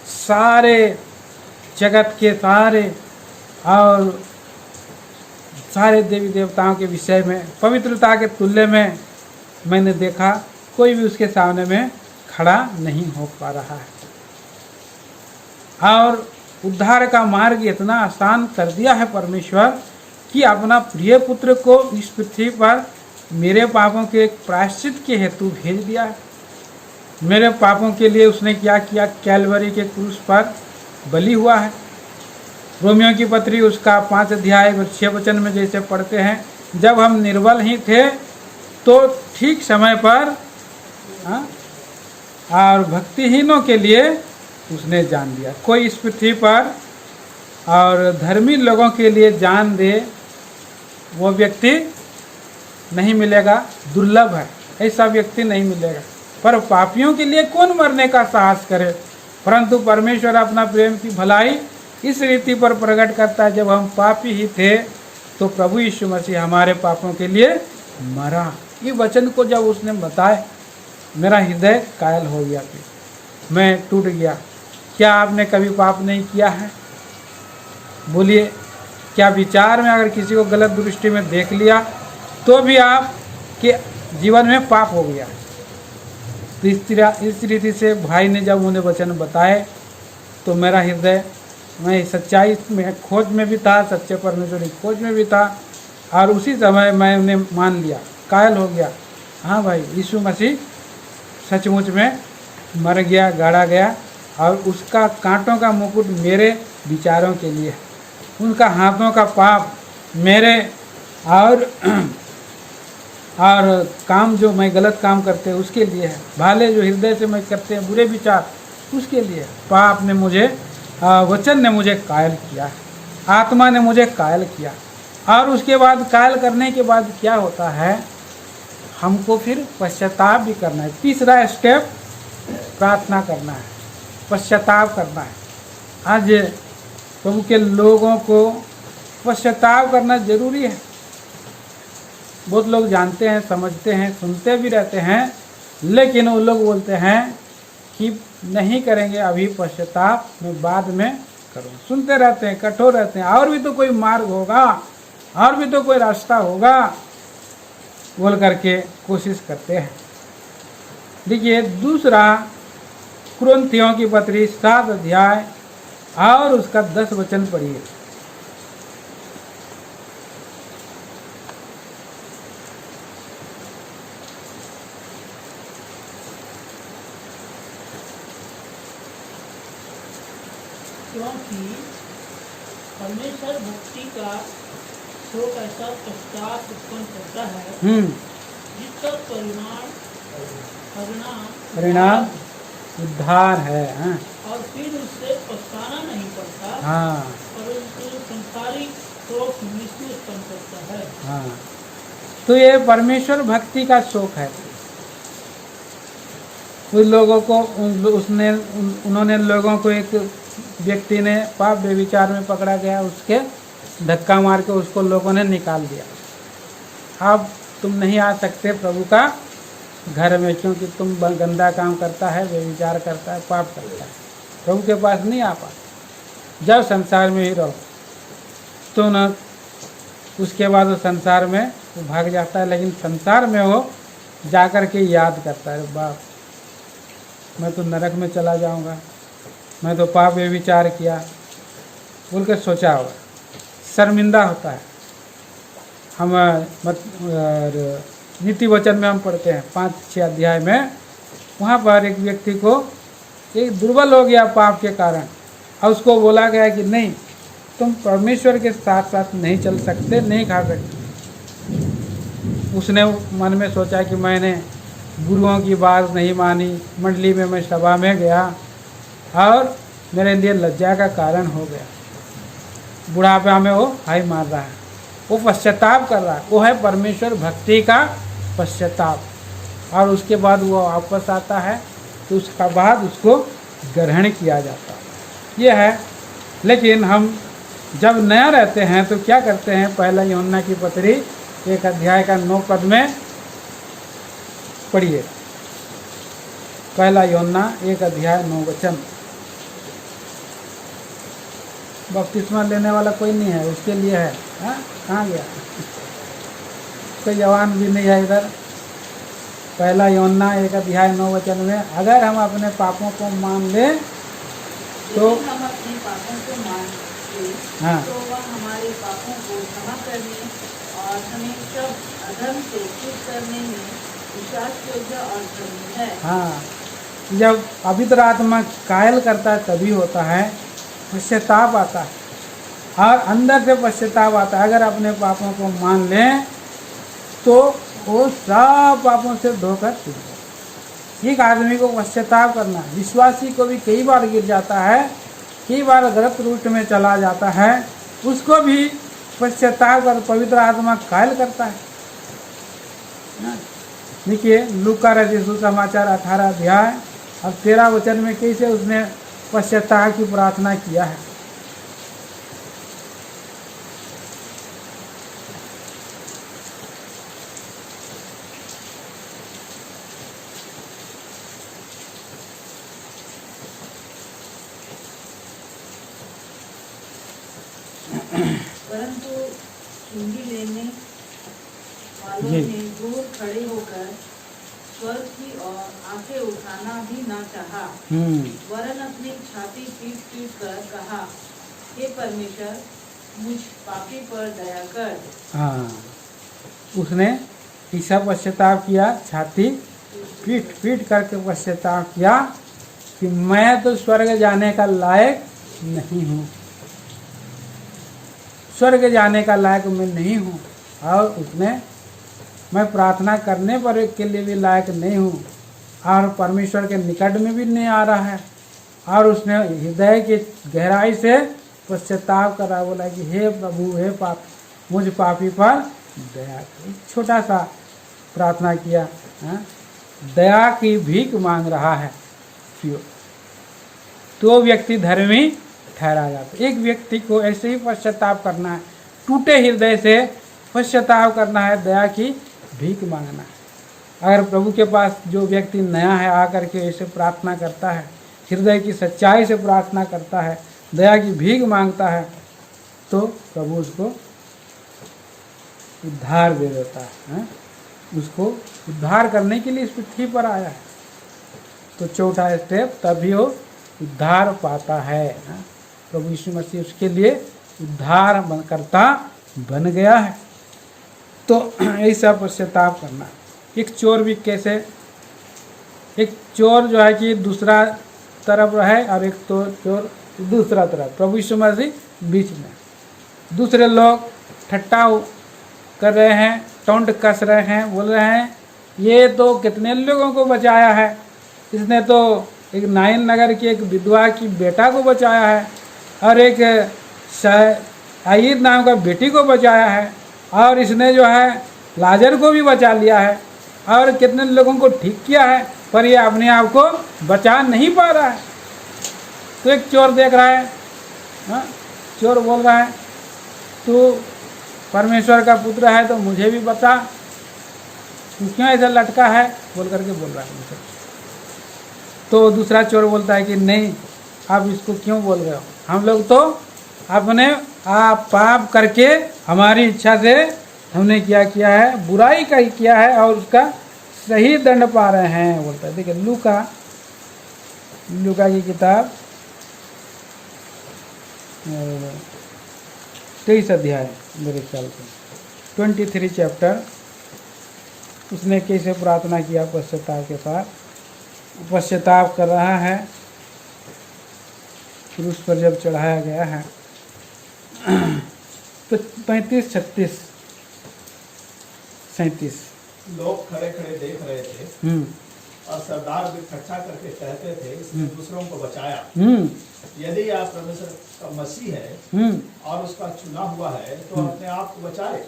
S1: सारे जगत के सारे और सारे देवी देवताओं के विषय में पवित्रता के तुल्य में मैंने देखा, कोई भी उसके सामने में खड़ा नहीं हो पा रहा है। और उद्धार का मार्ग इतना आसान कर दिया है परमेश्वर कि अपना प्रिय पुत्र को इस पृथ्वी पर मेरे पापों के प्रायश्चित के हेतु भेज दिया है। मेरे पापों के लिए उसने क्या किया? कैलवरी के क्रूस पर बलि हुआ है। रोमियो की पत्री उसका 5 अध्याय 6 वचन में जैसे पढ़ते हैं, जब हम निर्बल ही थे तो ठीक समय पर और भक्तिहीनों के लिए उसने जान दिया। कोई इस पृथ्वी पर और धर्मी लोगों के लिए जान दे, वो व्यक्ति नहीं मिलेगा, दुर्लभ है, ऐसा व्यक्ति नहीं मिलेगा। पर पापियों के लिए कौन मरने का साहस करे? परंतु परमेश्वर अपना प्रेम की भलाई इस रीति पर प्रकट करता है, जब हम पापी ही थे तो प्रभु यीशु मसीह हमारे पापों के लिए मरा। ये वचन को जब उसने बताया, मेरा हृदय कायल हो गया, फिर मैं टूट गया। क्या आपने कभी पाप नहीं किया है? बोलिए, क्या विचार में अगर किसी को गलत दृष्टि में देख लिया तो भी आपके जीवन में पाप हो गया? तो इस रीति से भाई ने जब उन्हें वचन बताए तो मेरा हृदय, मैं सच्चाई में खोज में भी था, सच्चे परमेश्वर की खोज में भी था, और उसी समय मैं उन्हें मान लिया, कायल हो गया। हाँ भाई, यीशु मसीह सचमुच में मर गया, गाड़ा गया, और उसका कांटों का मुकुट मेरे विचारों के लिए, उनका हाथों का पाप मेरे और काम जो मैं गलत काम करते हैं उसके लिए है, भाले जो हृदय से मैं करते हैं बुरे विचार उसके लिए। पाप ने मुझे, वचन ने मुझे कायल किया, आत्मा ने मुझे कायल किया। और उसके बाद कायल करने के बाद क्या होता है? हमको फिर पश्चाताप भी करना है। तीसरा स्टेप प्रार्थना करना है, पश्चाताप करना है। आज प्रभु के लोगों को पश्चाताप करना जरूरी है। बहुत लोग जानते हैं, समझते हैं, सुनते भी रहते हैं, लेकिन वो लोग बोलते हैं कि नहीं करेंगे अभी, पश्चाताप मैं बाद में करूँ। सुनते रहते हैं, कठोर रहते हैं, और भी तो कोई मार्ग होगा, और भी तो कोई रास्ता होगा, बोल करके कोशिश करते हैं। देखिए, दूसरा कुरिन्थियों की पत्री 7 अध्याय और उसका 10 वचन पढ़िए।
S2: क्योंकि परमेश्वर भक्ति का शोक ऐसा पश्चात उत्पन्न करता है जिसका परिणाम
S1: उद्धार है।
S2: और फिर उससे पछताना नहीं पड़ता, परंतु संसारिक शोक मृत्यु उत्पन्न करता है।
S1: तो ये परमेश्वर भक्ति का शोक है। उन लोगों को उन्होंने लोगों को, एक व्यक्ति ने पाप व्यभिचार में पकड़ा गया, उसके धक्का मार के उसको लोगों ने निकाल दिया। अब तुम नहीं आ सकते प्रभु का घर में, क्योंकि तुम गंदा काम करता है, व्यभिचार करता है, पाप करता है, प्रभु के पास नहीं आ पाते। जब संसार में ही रहो तो न उसके बाद वो संसार में वो भाग जाता है, लेकिन संसार में वो जाकर के याद करता है, बाप मैं तो नरक में चला जाऊंगा, मैं तो पाप व्यभिचार किया बोल कर सोचा होगा, शर्मिंदा होता है। हम नीति वचन में हम पढ़ते हैं 5-6 अध्याय में, वहाँ पर एक व्यक्ति को एक दुर्बल हो गया पाप के कारण, और उसको बोला गया कि नहीं तुम परमेश्वर के साथ साथ नहीं चल सकते, नहीं खा सकते। उसने मन में सोचा कि मैंने गुरुओं की बात नहीं मानी, मंडली में मैं सभा में गया और मेरे लिए लज्जा का कारण हो गया। बुढ़ापा में वो हाय मार रहा है, वो पश्चाताप कर रहा है, वो है परमेश्वर भक्ति का पश्चाताप। और उसके बाद वो वापस आता है तो उसका बाद उसको ग्रहण किया जाता है। ये है। लेकिन हम जब नया रहते हैं तो क्या करते हैं, पहला यूहन्ना की पत्री 1 अध्याय का 9 पद में पढ़िए। पहला यूहन्ना 1 अध्याय 9 वचन। बपतिस्मा लेने वाला कोई नहीं है, उसके लिए है। हाँ, कहाँ गया? कोई जवान भी नहीं है इधर। पहला यूहन्ना 1 अध्याय 9 वचन में, अगर हम अपने पापों को मान लें तो
S5: यदि हम अपने पापों को मान लें
S1: हाँ।
S5: तो वह हमारे पापों को क्षमा करने और हमें सब अधर्म से शुद्ध करने में विश्वास योग्य और धर्मी है।
S1: हाँ, जब पवित्र आत्मा कायल करता है तभी होता है, पश्चाताप आता है और अंदर से पश्चाताप आता है। अगर अपने पापों को मान लें तो वो सब पापों से धोकर छूट जाए। एक आदमी को पश्चाताप करना, विश्वासी को भी कई बार गिर जाता है, कई बार गलत रूट में चला जाता है, उसको भी पश्चाताप कर पवित्र आत्मा कायल करता है। देखिए लूका रचित सुसमाचार 18 अध्याय और 13 वचन में कैसे उसने पश्चाताप की प्रार्थना किया है।
S5: परंतु चुंगी लेने वालों
S1: जी।
S5: ने दूर खड़े होकर स्वर्ग की ओर आंखें उठाना भी न चाहा, वरन अपनी छाती पीट पीट कर कहा, हे परमेश्वर मुझ पापी पर दया कर।
S1: हाँ, उसने ऐसा पश्चाताप किया, छाती पीट पीट करके पश्चाताप किया कि मैं तो स्वर्ग जाने का लायक नहीं हूँ, स्वर्ग जाने का लायक मैं नहीं हूँ, और उसने मैं प्रार्थना करने पर के लिए भी लायक नहीं हूँ और परमेश्वर के निकट में भी नहीं आ रहा है। और उसने हृदय की गहराई से पश्चाताप करा, बोला कि हे प्रभु, हे पाप, मुझ पापी पर दया कर। छोटा सा प्रार्थना किया, दया की भीख मांग रहा है, तो व्यक्ति धर्मी ठहरा जाता। एक व्यक्ति को ऐसे ही पश्चाताप करना है, टूटे हृदय से पश्चाताप करना है, दया की भीख मांगना है। अगर प्रभु के पास जो व्यक्ति नया है आकर के ऐसे प्रार्थना करता है, हृदय की सच्चाई से प्रार्थना करता है, दया की भीख मांगता है, तो प्रभु उसको उद्धार दे देता है। उसको उद्धार करने के लिए इस पृथ्वी पर आया है, तो चौथा स्टेप तभी वो उद्धार पाता है। प्रभु यीशु मसीह उसके लिए उद्धार करता बन गया है। तो ऐसा पश्चाताप करना। एक चोर भी कैसे, एक चोर जो है कि दूसरा तरफ है और एक तो चोर दूसरा तरफ, प्रभु यीशु मसीह बीच में। दूसरे लोग ठट्टा कर रहे हैं, टोंट कस रहे हैं, बोल रहे हैं ये तो कितने लोगों को बचाया है, इसने तो एक नाइन नगर की एक विधवा की बेटा को बचाया है और एक आयद नाम का बेटी को बचाया है, और इसने जो है लाजर को भी बचा लिया है और कितने लोगों को ठीक किया है, पर ये अपने आप को बचा नहीं पा रहा है। तो एक चोर देख रहा है, चोर बोल रहा है तू परमेश्वर का पुत्र है तो मुझे भी बता, तू क्यों ऐसा लटका है, बोल करके बोल रहा है मुझे। तो दूसरा चोर बोलता है कि नहीं, आप इसको क्यों बोल रहे हो, हम लोग तो अपने आप पाप करके हमारी इच्छा से हमने क्या किया है, बुराई का किया है और उसका सही दंड पा रहे हैं बोलता है। देखिए लूका की किताब 23 अध्याय मेरे ख्याल से 23 चैप्टर, उसने कैसे प्रार्थना किया पश्चाताप के साथ, पश्चाताप कर रहा है क्रूस पर जब चढ़ाया गया है। तो 35, 36, 37
S4: लोग खड़े खड़े देख रहे थे और सरदार भी इकट्ठा करके कहते थे इसने दूसरों को बचाया। यदि आप परमेश्वर का मसीह है और उसका चुना हुआ है तो अपने आप को बचाए।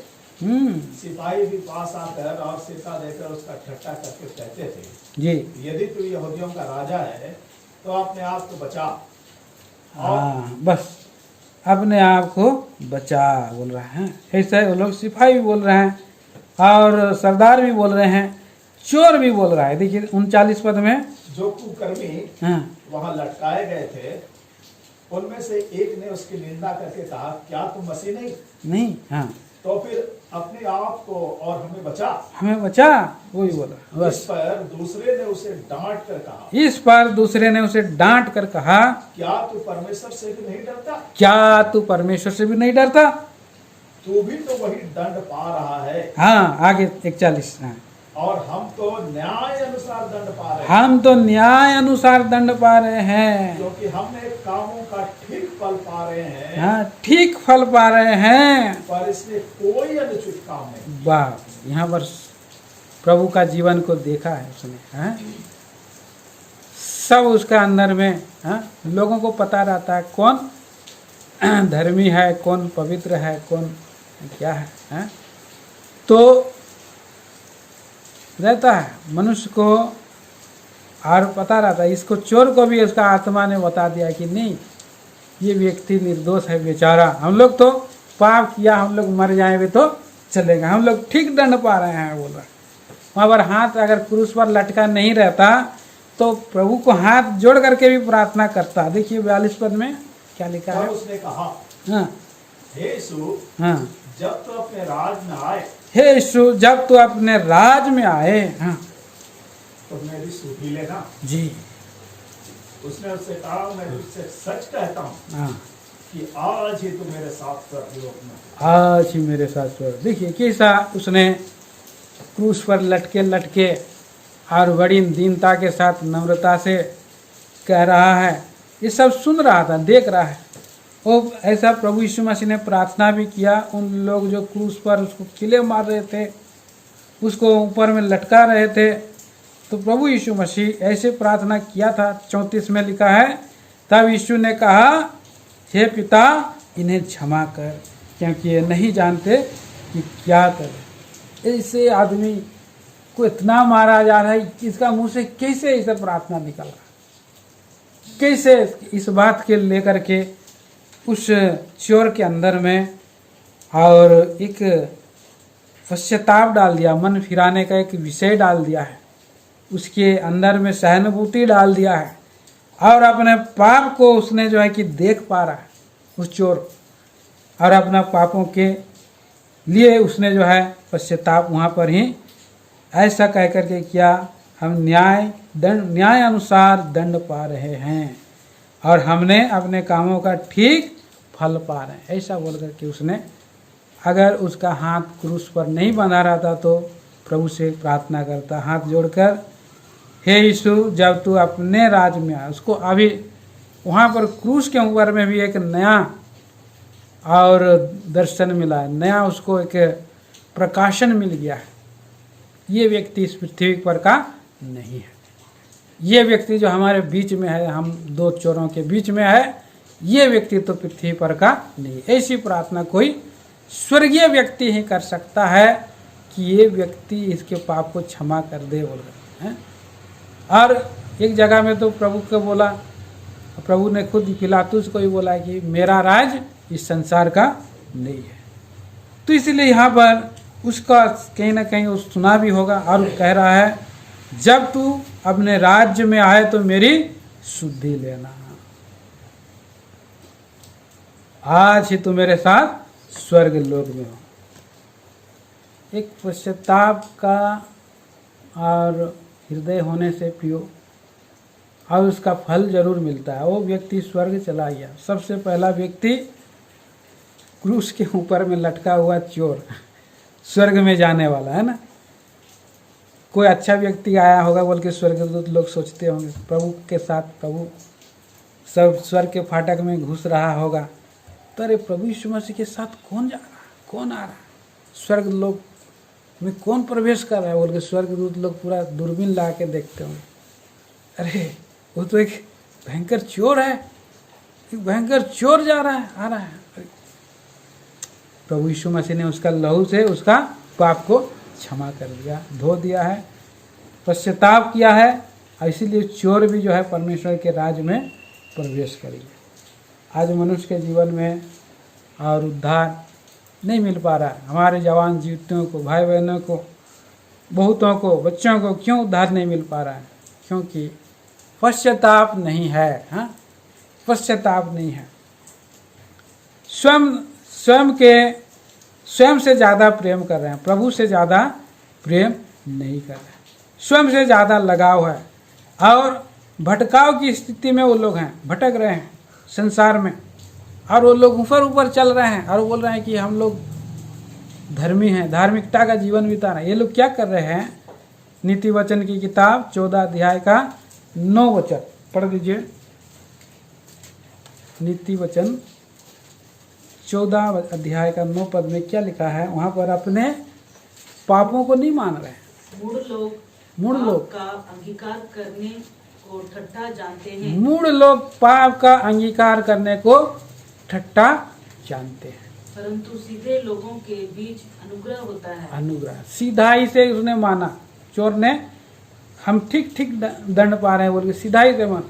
S4: सिपाही भी पास आकर और सिक्का देकर उसका ठट्ठा करके कहते थे
S1: जी,
S4: यदि तू यहूदियों का राजा है तो अपने आप को बचा।
S1: हाँ बस अपने आप को बचा बोल रहे हैं। ऐसे वो लोग सिपाही भी बोल रहे हैं और सरदार भी बोल रहे हैं, चोर भी बोल रहा है। देखिए 39 पद में
S4: जो कुकर्मी
S1: हाँ
S4: वहां लटकाए गए थे उनमें से एक ने उसकी निंदा करके कहा क्या तुम मसीह नहीं?
S1: हाँ
S4: तो फिर अपने आप को और हमें बचा।
S1: हमें बचा, वही बोला
S4: इस
S1: बस।
S4: पर दूसरे ने उसे डांट कर कहा
S1: इस पर दूसरे ने उसे डांट कर कहा
S4: क्या तू परमेश्वर से भी नहीं डरता?
S1: क्या तू परमेश्वर से भी नहीं डरता?
S4: तू भी तो वही दंड पा रहा है।
S1: हाँ आगे 41 हाँ।
S4: और हम तो न्याय अनुसार दंड पा रहे हैं।
S1: हम तो न्याय अनुसार दंड पा रहे हैं
S4: क्योंकि हमने कामों का ठीक फल पा रहे हैं।
S1: हाँ ठीक फल पा रहे हैं,
S4: पर इसमें कोई अनुचित काम नहीं।
S1: वाह, यहाँ पर प्रभु का जीवन को देखा है उसने। हाँ सब उसका अंदर में हाँ लोगों को पता रहता है कौन धर्मी है, कौन पवित्र है, कौन क्या है। हाँ तो रहता है मनुष्य को और पता रहता है। इसको चोर को भी उसका आत्मा ने बता दिया कि नहीं ये व्यक्ति निर्दोष है बेचारा, हम लोग तो पाप किया, हम लोग मर जाएंगे तो चलेगा, हम लोग ठीक दंड पा रहे हैं बोल रहा। वहाँ पर हाथ अगर क्रूस पर लटका नहीं रहता तो प्रभु को हाथ जोड़ करके भी प्रार्थना करता। देखिए 42 पद में क्या लिखा है।
S4: उसने कहा
S1: हाँ
S4: हे यीशु
S1: हाँ,
S4: जब तू अपने राज में आए
S1: हे यीशु जब तू अपने राज में आए हाँ
S4: तो मेरी सुधी लेना।
S1: जी
S4: उसने उससे कहा मैं तुझसे सच कहता हूँ
S1: हाँ
S4: कि आज ही तू मेरे साथ स्वर्गलोक में।
S1: आज ही मेरे साथ स्वर्ग। देखिए कैसा उसने क्रूस पर लटके लटके और बड़ी दीनता के साथ नम्रता से कह रहा है। ये सब सुन रहा था, देख रहा है। वो ऐसा प्रभु यीशु मसीह ने प्रार्थना भी किया। उन लोग जो क्रूस पर उसको किले मार रहे थे, उसको ऊपर में लटका रहे थे, तो प्रभु यीशु मसीह ऐसे प्रार्थना किया था। 34 में लिखा है तब यीशु ने कहा हे पिता इन्हें क्षमा कर क्योंकि ये नहीं जानते कि क्या करें। ऐसे आदमी को इतना मारा जा रहा है, इसका मुंह से कैसे ऐसा प्रार्थना निकल रहा है? कैसे इस बात के लेकर के उस चोर के अंदर में और एक पश्चाताप डाल दिया, मन फिराने का एक विषय डाल दिया है, उसके अंदर में सहानुभूति डाल दिया है और अपने पाप को उसने जो है कि देख पा रहा है उस चोर, और अपना पापों के लिए उसने जो है पश्चाताप वहाँ पर ही ऐसा कह करके किया हम न्याय अनुसार दंड पा रहे हैं और हमने अपने कामों का ठीक फल पा रहे हैं। ऐसा बोल करके उसने, अगर उसका हाथ क्रूस पर नहीं बंधा रहता तो प्रभु से प्रार्थना करता हाथ जोड़कर हे यीशु जब तू अपने राज में आ। उसको अभी वहाँ पर क्रूस के ऊपर में भी एक नया और दर्शन मिला है, नया उसको एक प्रकाशन मिल गया है। ये व्यक्ति इस पृथ्वी पर का नहीं है। ये व्यक्ति जो हमारे बीच में है, हम दो चोरों के बीच में है, ये व्यक्ति तो पृथ्वी पर का नहीं। ऐसी प्रार्थना कोई स्वर्गीय व्यक्ति ही कर सकता है कि ये व्यक्ति इसके पाप को क्षमा कर दे बोल रहे हैं। और एक जगह में तो प्रभु को बोला, प्रभु ने खुद पिलातुस को ही बोला कि मेरा राज इस संसार का नहीं है। तो इसलिए यहाँ पर उसका कहीं ना कहीं उस सुना भी होगा और कह रहा है जब तू अपने राज्य में आए तो मेरी शुद्धि लेना। आज ही तुम मेरे साथ स्वर्ग लोक में हो। एक पश्चाताप का और हृदय होने से पियो और उसका फल जरूर मिलता है। वो व्यक्ति स्वर्ग चला गया। सबसे पहला व्यक्ति क्रूस के ऊपर में लटका हुआ चोर स्वर्ग में जाने वाला है ना। कोई अच्छा व्यक्ति आया होगा बोल के स्वर्गदूत लोग सोचते होंगे प्रभु के साथ, प्रभु सब स्वर्ग के फाटक में घुस रहा होगा तो अरे प्रभु यीशु मसीह के साथ कौन जा रहा है, कौन आ रहा है, स्वर्ग लोक में कौन प्रवेश कर रहा है बोल के स्वर्गदूत लोग पूरा दूरबीन ला के देखते होंगे। अरे वो तो एक भयंकर चोर है, एक भयंकर चोर जा रहा है, आ रहा है। प्रभु यीशु मसीह ने उसका लहू से उसका पाप को क्षमा कर दिया, धो दिया है, पश्चाताप किया है, इसीलिए चोर भी जो है परमेश्वर के राज्य में प्रवेश करेंगे। आज मनुष्य के जीवन में और उद्धार नहीं मिल पा रहा है। हमारे जवान जीवितों को, भाई बहनों को, बहुतों को, बच्चों को क्यों उद्धार नहीं मिल पा रहा है? क्योंकि पश्चाताप नहीं है। हाँ, पश्चाताप नहीं है। स्वयं से ज़्यादा प्रेम कर रहे हैं, प्रभु से ज़्यादा प्रेम नहीं कर रहे हैं, स्वयं से ज़्यादा लगाव है और भटकाव की स्थिति में वो लोग हैं, भटक रहे हैं संसार में और वो लोग ऊपर ऊपर चल रहे हैं और बोल रहे हैं कि हम लोग धर्मी हैं, धार्मिकता का जीवन बिता रहे हैं। ये लोग क्या कर रहे हैं? नीति वचन की किताब 14 अध्याय का 9 वचन पढ़ दीजिए। नीति वचन 14 अध्याय का 9 पद में क्या लिखा है? वहां पर अपने पापों को नहीं मान रहे हैं। मूढ़ लोग
S5: का अंगीकार करने को ठट्ठा जानते हैं।
S1: मूढ़ लोग पाप का अंगीकार करने को ठट्ठा जानते हैं,
S5: परंतु सीधे लोगों के बीच अनुग्रह होता है।
S1: अनुग्रह सीधाई से उसने माना। चोर ने हम ठीक ठीक दंड पा रहे हैं बोल के सीधाई से मान,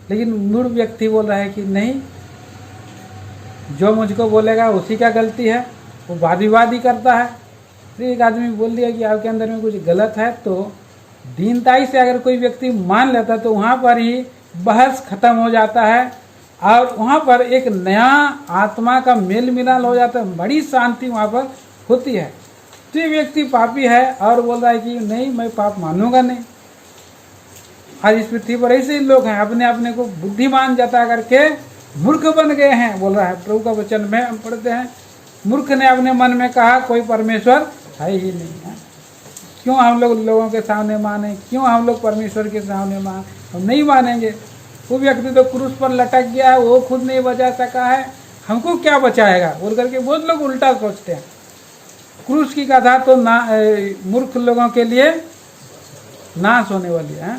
S1: लेकिन मूढ़ व्यक्ति बोल रहा है कि नहीं, जो मुझको बोलेगा उसी का गलती है। वो वाद विवाद ही करता है। तो एक आदमी बोल दिया कि आपके अंदर में कुछ गलत है, तो दीनताई से अगर कोई व्यक्ति मान लेता तो वहाँ पर ही बहस खत्म हो जाता है और वहाँ पर एक नया आत्मा का मेल मिलाप हो जाता है, बड़ी शांति वहाँ पर होती है। तो ये व्यक्ति पापी है और बोल रहा है कि नहीं, मैं पाप मानूंगा नहीं। आज इस पृथ्वी पर ऐसे ही लोग हैं, अपने अपने को बुद्धिमान जता करके मूर्ख बन गए हैं। बोल रहा है प्रभु का वचन में हम पढ़ते हैं, मूर्ख ने अपने मन में कहा कोई परमेश्वर है ही नहीं है। क्यों हम लोग लोगों के सामने माने, क्यों हम लोग परमेश्वर के सामने माने? हम नहीं मानेंगे। वो व्यक्ति तो क्रूस पर लटक गया है, वो खुद नहीं बचा सका है, हमको क्या बचाएगा बोल करके बहुत लोग उल्टा सोचते हैं। क्रूस की कथा तो मूर्ख लोगों के लिए नाश होने वाली है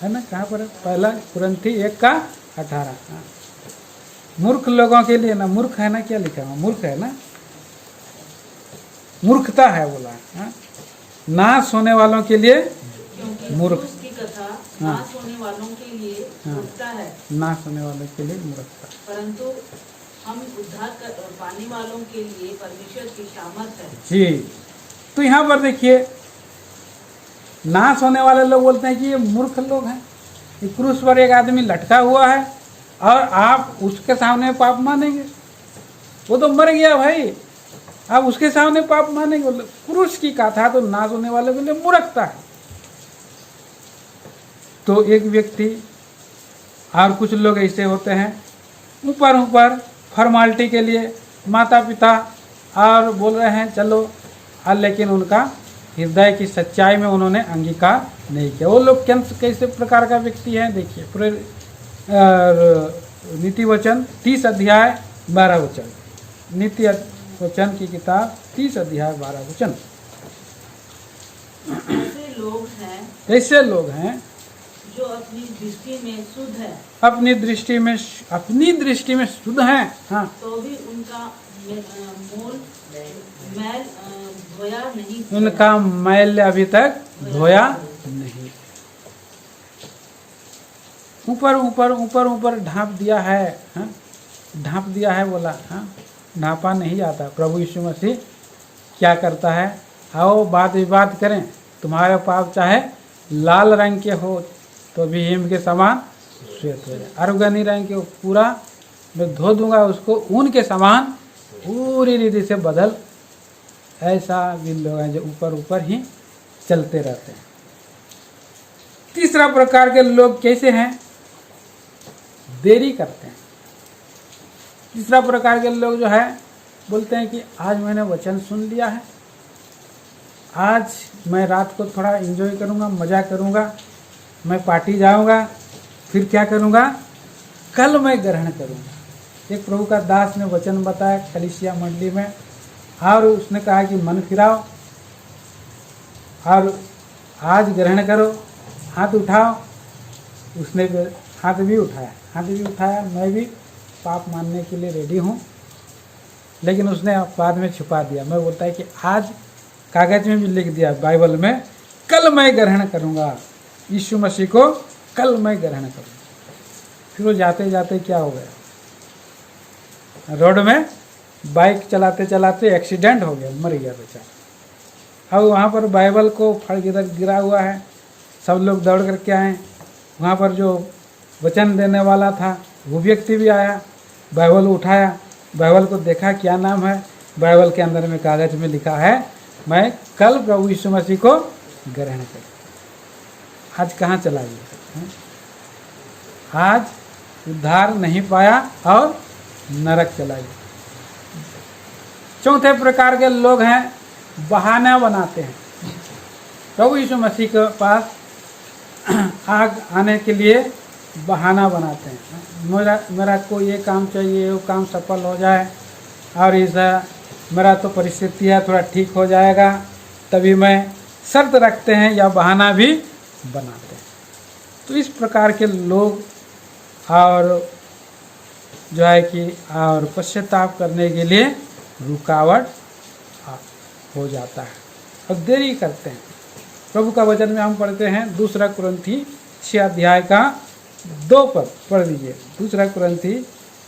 S1: ना। कहाँ पर है? पहला कुरिन्थी 1:18। मूर्ख लोगों के लिए ना, मूर्ख है ना, क्या लिखा है? मूर्ख है ना, मूर्खता है बोला है। नाश होने वालों के लिए मूर्ख
S5: की कथा नाश होने वालों के लिए मूर्खता है,
S1: नाश होने वालों के लिए मूर्खता,
S5: परंतु हम उद्धार पाने वालों के लिए परमेश्वर की सामर्थ है।
S1: जी। तो यहाँ पर देखिए, नाश होने वाले लोग बोलते हैं कि ये मूर्ख लोग हैं। क्रूस पर एक आदमी लटका हुआ है और आप उसके सामने पाप मानेंगे? वो तो मर गया भाई, आप उसके सामने पाप मानेंगे? क्रूस की कथा तो नाश होने वाले के लिए मूर्खता है। तो एक व्यक्ति और कुछ लोग ऐसे होते हैं, ऊपर फॉर्मालिटी के लिए माता पिता और बोल रहे हैं चलो, लेकिन उनका हृदय की सच्चाई में उन्होंने अंगीकार नहीं किया। वो लोग कैसे प्रकार का व्यक्ति है? देखिए पूरे नीति वचन 30 अध्याय 12 वचन, नीति वचन की किताब 30 अध्याय 12 वचन। ऐसे लोग हैं
S5: जो अपनी दृष्टि में शुद्ध है,
S1: अपनी दृष्टि में शुद्ध हैं, हाँ,
S5: तो भी उनका मैल धोया नहीं,
S1: उनका मैल अभी तक धोया नहीं। ऊपर ढांप दिया है, हाँ, ढांप दिया है बोला, हाँ, ढांपा नहीं जाता। प्रभु यीशु मसीह क्या करता है? आओ बात विवाद करें, तुम्हारे पाप चाहे लाल रंग के हो तो भी हिम के समान श्वेत हो जाए, अरगनी रंग के पूरा मैं धो दूंगा उसको ऊन के समान पूरी रीति से बदल। ऐसा भी लोग हैं जो ऊपर ऊपर ही चलते रहते हैं। तीसरा प्रकार के लोग कैसे हैं? देरी करते हैं। तीसरा प्रकार के लोग जो है बोलते हैं कि आज मैंने वचन सुन लिया है, आज मैं रात को थोड़ा एंजॉय करूंगा, मज़ा करूंगा, मैं पार्टी जाऊंगा, फिर क्या करूंगा, कल मैं ग्रहण करूंगा। एक प्रभु का दास ने वचन बताया कलीसिया मंडली में, और उसने कहा कि मन फिराओ और आज ग्रहण करो, हाथ उठाओ। उसने हाथ भी उठाया, मैं भी पाप मानने के लिए रेडी हूँ, लेकिन उसने बाद में छुपा दिया। मैं बोलता है कि आज कागज में भी लिख दिया बाइबल में, कल मैं ग्रहण करूँगा यीशु मसीह को, कल मैं ग्रहण करूँगा। फिर वो जाते जाते क्या हो गया, रोड में बाइक चलाते चलाते एक्सीडेंट हो गया, मर गया बेचारा। अब वहाँ पर बाइबल को फड़ के इधर गिरा हुआ है, सब लोग दौड़ करके आए। वहाँ पर जो वचन देने वाला था वो व्यक्ति भी आया, बाइबल उठाया, बाइबल को देखा क्या नाम है, बाइबल के अंदर में कागज में लिखा है मैं कल प्रभु यीशु मसीह को ग्रहण करूँ। आज कहाँ चला गया, आज उद्धार नहीं पाया और नरक चला गया। चौथे प्रकार के लोग हैं बहाना बनाते हैं। प्रभु यीशु मसीह के पास आग आने के लिए बहाना बनाते हैं। मेरा को ये काम चाहिए, वो काम सफल हो जाए, और ऐसा मेरा तो परिस्थिति है थोड़ा ठीक हो जाएगा, तभी मैं शर्त रखते हैं या बहाना भी बनाते हैं। तो इस प्रकार के लोग और जो है कि और पश्चाताप करने के लिए रुकावट हो जाता है और देरी करते हैं। प्रभु का वचन में हम पढ़ते हैं 2 कुरिन्थी 6 अध्याय का 2 पद पढ़ लीजिए। 2 कुरिन्थी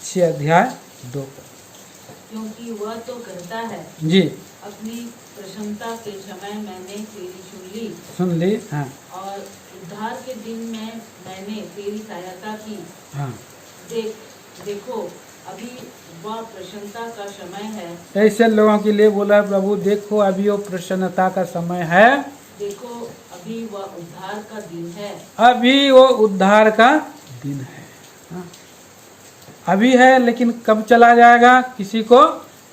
S1: 6 अध्याय 2 पद।
S5: क्योंकि वह तो कहता है
S1: जी,
S5: अपनी प्रशंसा के समय मैंने तेरी
S1: सुन ली। हाँ
S5: और उद्धार के दिन में मैंने तेरी सहायता की।
S1: हाँ,
S5: देखो अभी वह प्रसन्नता का समय है।
S1: ऐसे लोगों के लिए बोला प्रभु, देखो अभी वो प्रसन्नता का समय है,
S5: देखो अभी वह उद्धार का दिन है,
S1: अभी वो उद्धार का दिन है। हाँ, अभी है, लेकिन कब चला जाएगा किसी को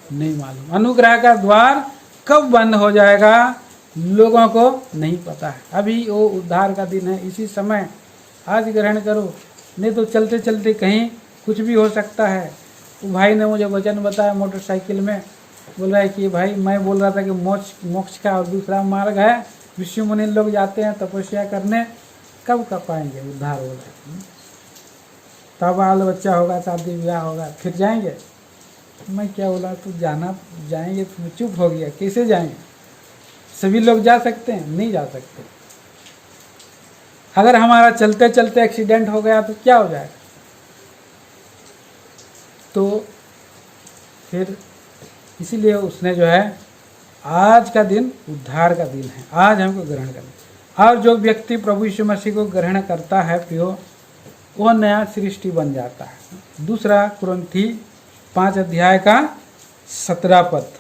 S1: नहीं मालूम। अनुग्रह का द्वार कब बंद हो जाएगा लोगों को नहीं पता है। अभी वो उद्धार का दिन है, इसी समय आज ग्रहण करो, नहीं तो चलते चलते कहीं कुछ भी हो सकता है। तो भाई ने मुझे वचन बताया मोटरसाइकिल में, बोल रहा है कि भाई मैं बोल रहा था कि मोक्ष का और दूसरा मार्ग है, विश्व मुनि लोग जाते हैं तपस्या करने, कब कर पाएंगे उद्धार हो जाए, तब बाल बच्चा होगा, शादी ब्याह होगा, फिर जाएंगे। मैं क्या बोला, तो जाना जाएंगे, तो चुप हो गया, कैसे जाएंगे? सभी लोग जा सकते हैं? नहीं जा सकते। अगर हमारा चलते चलते एक्सीडेंट हो गया तो क्या हो जाएगा? तो फिर इसीलिए उसने जो है आज का दिन उद्धार का दिन है, आज हमको ग्रहण करना। और जो व्यक्ति प्रभु यीशु मसीह को ग्रहण करता है प्रियो, वो नया सृष्टि बन जाता है। 2 कुरिन्थी 5 अध्याय का 17 पद।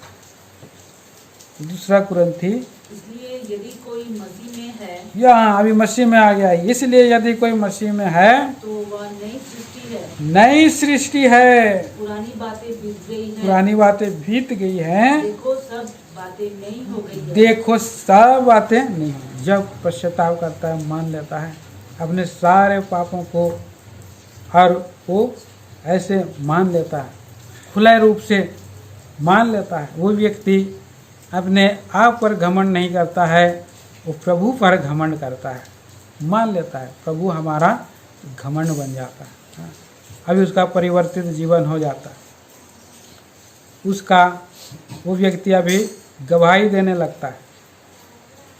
S1: 2 कुरिन्थी,
S5: इसलिए यदि कोई मसीह में है,
S1: यहाँ अभी मसीह में आ गया है, इसलिए यदि कोई मसीह में है
S5: तो वह नई सृष्टि है,
S1: नई सृष्टि है,
S5: पुरानी बातें बीत गई हैं,
S1: पुरानी बातें बीत गई हैं,
S5: देखो सब बातें नई हो गई हैं।
S1: देखो सब बातें नहीं हो। जब पश्चाताप करता है, मान लेता है अपने सारे पापों को, और वो ऐसे मान लेता है, खुले रूप से मान लेता है, वो व्यक्ति अपने आप पर घमंड नहीं करता है, वो प्रभु पर घमंड करता है, मान लेता है, प्रभु हमारा घमंड बन जाता है। अभी उसका परिवर्तित जीवन हो जाता है, उसका वो व्यक्ति अभी गवाही देने लगता है,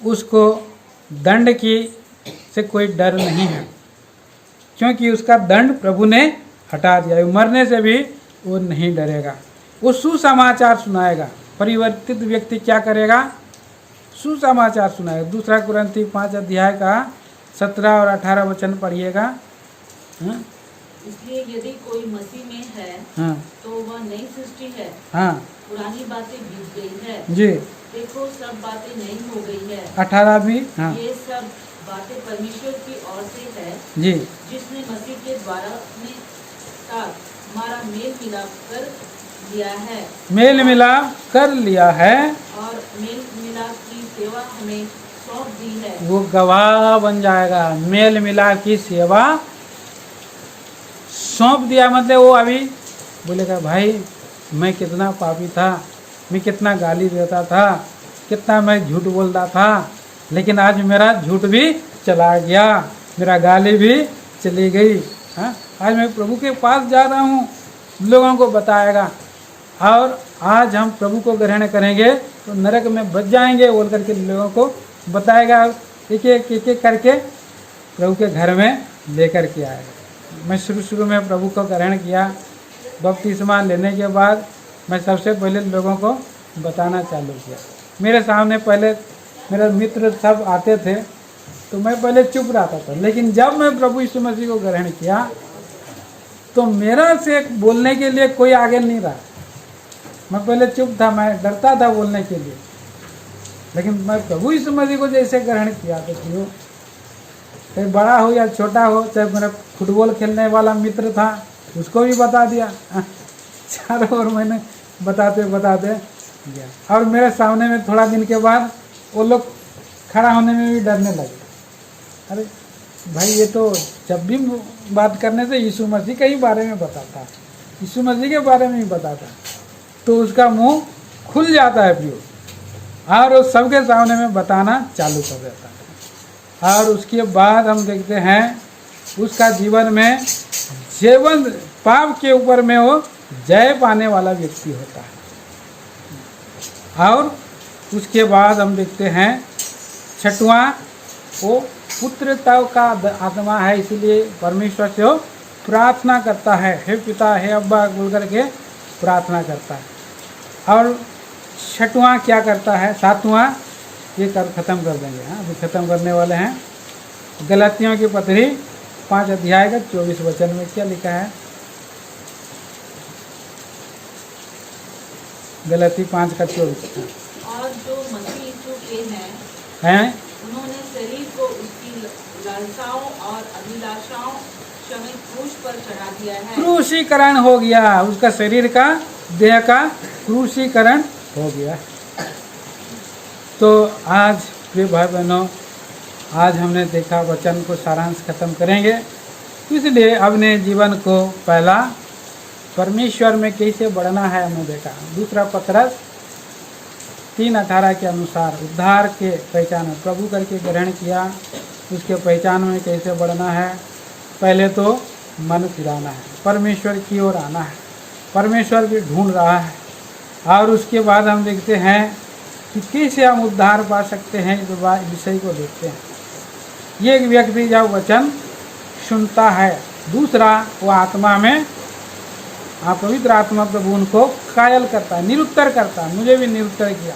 S1: उसको दंड की से कोई डर नहीं है, क्योंकि उसका दंड प्रभु ने हटा दिया। मरने से भी वो नहीं डरेगा, वो सुसमाचार सुनाएगा। परिवर्तित व्यक्ति क्या करेगा? सुसमाचार सुनाएगा। 2 कुरिन्थी 5 अध्याय का 17 और 18 वचन पढ़िएगा।
S5: इसलिए यदि कोई मसीह में है
S1: हाँ
S5: तो वह नई सृष्टि है,
S1: हाँ
S5: पुरानी बातें बीत गई है,
S1: जी।
S5: देखो सब बातें नई हो गई है।
S1: 18 भी हाँ
S5: ये सब बातें परमेश्वर की ओर से है,
S1: जी।
S5: जिसने मसीह के द्वारा अपने साथ हमारा मेल मिलाप कर लिया है,
S1: मेल मिलाप कर लिया है,
S5: और मेल मिलाप की सेवा हमें सौंप दी है।
S1: वो गवाह बन जाएगा। मेल मिलाप की सेवा सौंप दिया मतलब वो अभी बोलेगा भाई मैं कितना पापी था, मैं कितना गाली देता था, कितना मैं झूठ बोलता था, लेकिन आज मेरा झूठ भी चला गया, मेरा गाली भी चली गई। हाँ आज मैं प्रभु के पास जा रहा हूँ, लोगों को बताएगा, और आज हम प्रभु को ग्रहण करेंगे तो नरक में बच जाएंगे बोल करके लोगों को बताएगा। एक एक करके प्रभु के घर में लेकर के आएगा। मैं शुरू में प्रभु को ग्रहण किया, बपतिस्मा लेने के बाद मैं सबसे पहले लोगों को बताना चालू किया। मेरे सामने पहले मेरे मित्र सब आते थे तो मैं पहले चुप रहता था, लेकिन जब मैं प्रभु यीशु मसीह को ग्रहण किया तो मेरा से बोलने के लिए कोई आगे नहीं रहा। मैं पहले चुप था, मैं डरता था बोलने के लिए, लेकिन मैं प्रभु यीशु मसीह को जैसे ग्रहण किया तो क्यों, चाहे बड़ा हो या छोटा हो, चाहे मेरा फुटबॉल खेलने वाला मित्र था उसको भी बता दिया। चारों ओर मैंने बताते बताते गया, और मेरे सामने में थोड़ा दिन के बाद वो लोग खड़ा होने में भी डरने लगे। अरे भाई ये तो जब भी बात करने से यीशु मसीह के ही बारे में बताता, यीशु मसीह के बारे में ही बताता, तो उसका मुंह खुल जाता है प्रियो, और वो सबके सामने में बताना चालू कर देता है। और उसके बाद हम देखते हैं उसका जीवन में जीवन पाप के ऊपर में वो जय पाने वाला व्यक्ति होता है। और उसके बाद हम देखते हैं छठवां, वो पुत्रता का आत्मा है, इसलिए परमेश्वर से वो प्रार्थना करता है, हे पिता हे अब्बा बोल करके प्रार्थना करता है। और छठवां क्या करता है, सातवां ये ख़त्म कर देंगे। हाँ अभी ख़त्म करने वाले हैं। गलातियों की पत्री 5 अध्याय का 24 वचन में क्या लिखा है, गलाती 5 का 24।
S5: और जो मसीह यीशु के
S1: हैं
S5: उन्होंने शरीर को उसकी लालसाओं और अभिलाषाओं समेत क्रूस पर चढ़ा दिया है।
S1: क्रूसीकरण हो गया, उसका शरीर का देह का क्रूसीकरण हो गया। तो आज प्रिय भाई बहनों, आज हमने देखा, वचन को सारांश खत्म करेंगे, इसलिए अपने जीवन को पहला परमेश्वर में कैसे बढ़ना है हमने देखा। दूसरा पत्रस 3:18 के अनुसार उद्धार के पहचान प्रभु करके ग्रहण किया, उसके पहचान में कैसे बढ़ना है। पहले तो मन फिराना है, परमेश्वर की ओर आना है, परमेश्वर भी ढूंढ रहा है। और उसके बाद हम देखते हैं कि कैसे हम उद्धार पा सकते हैं, इस विषय को देखते हैं। ये एक व्यक्ति जब वचन सुनता है, दूसरा वो आत्मा में पवित्र आत्मा प्रभु उनको कायल करता है, निरुत्तर करता है। मुझे भी निरुत्तर किया।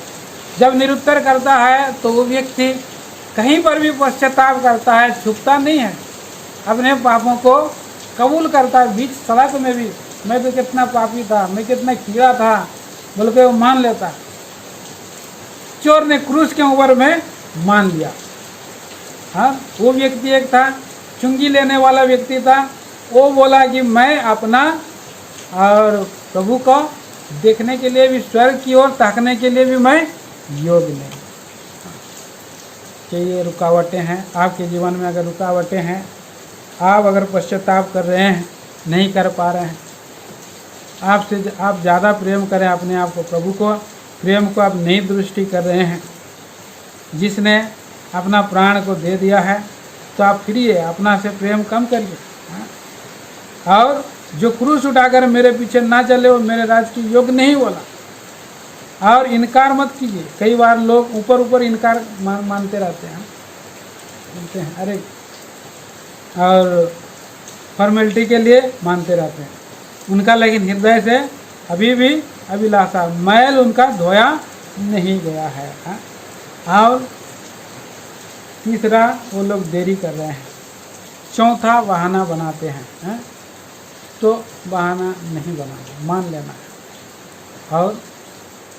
S1: जब निरुत्तर करता है तो वो व्यक्ति कहीं पर भी पश्चाताप करता है, छुपता नहीं है, अपने पापों को कबूल करता है। बीच सड़क में भी मैं तो कितना पापी था, मैं कितना कीड़ा था बोल के वो मान लेता। चोर ने क्रूस के ऊपर में मान लिया। हाँ वो व्यक्ति एक था, चुंगी लेने वाला व्यक्ति था, वो बोला कि मैं अपना और प्रभु को देखने के लिए भी, स्वर्ग की ओर ताकने के लिए भी मैं योग्य नहीं। कि ये रुकावटें हैं आपके जीवन में। अगर रुकावटें हैं, आप अगर पश्चाताप कर रहे हैं, नहीं कर पा रहे हैं, आपसे आप ज़्यादा प्रेम करें अपने आप को, प्रभु को प्रेम को आप नई दृष्टि कर रहे हैं, जिसने अपना प्राण को दे दिया है, तो आप फिरिए, अपना से प्रेम कम करिए। और जो क्रूस उठाकर मेरे पीछे ना चले वो मेरे राज की योग्य नहीं बोला। और इनकार मत कीजिए। कई बार लोग ऊपर ऊपर इनकार मानते रहते हैं, बोलते हैं अरे, और फॉर्मेलिटी के लिए मानते रहते हैं उनका, लेकिन हृदय से अभी भी अभिलाषा मैल उनका धोया नहीं गया है। और तीसरा वो लोग देरी कर रहे हैं। चौथा बहाना बनाते हैं। तो बहाना नहीं बनाना, मान लेना है और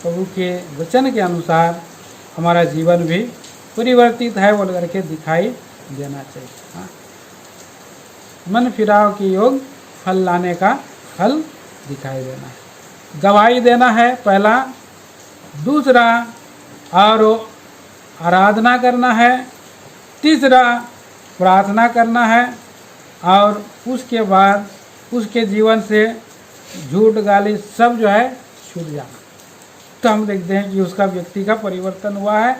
S1: प्रभु के वचन के अनुसार हमारा जीवन भी परिवर्तित है बोल करके दिखाई देना चाहिए। हाँ, मन फिराव के योग फल लाने का फल दिखाई देना है, गवाही देना है पहला, दूसरा और आराधना करना है, तीसरा प्रार्थना करना है और उसके बाद उसके जीवन से झूठ गाली सब जो है छूट जाना। तो हम देखते हैं कि उसका व्यक्ति का परिवर्तन हुआ है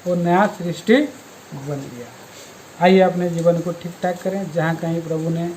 S1: और नया सृष्टि बन गया। आइए अपने जीवन को ठीक ठाक करें, जहाँ कहीं प्रभु ने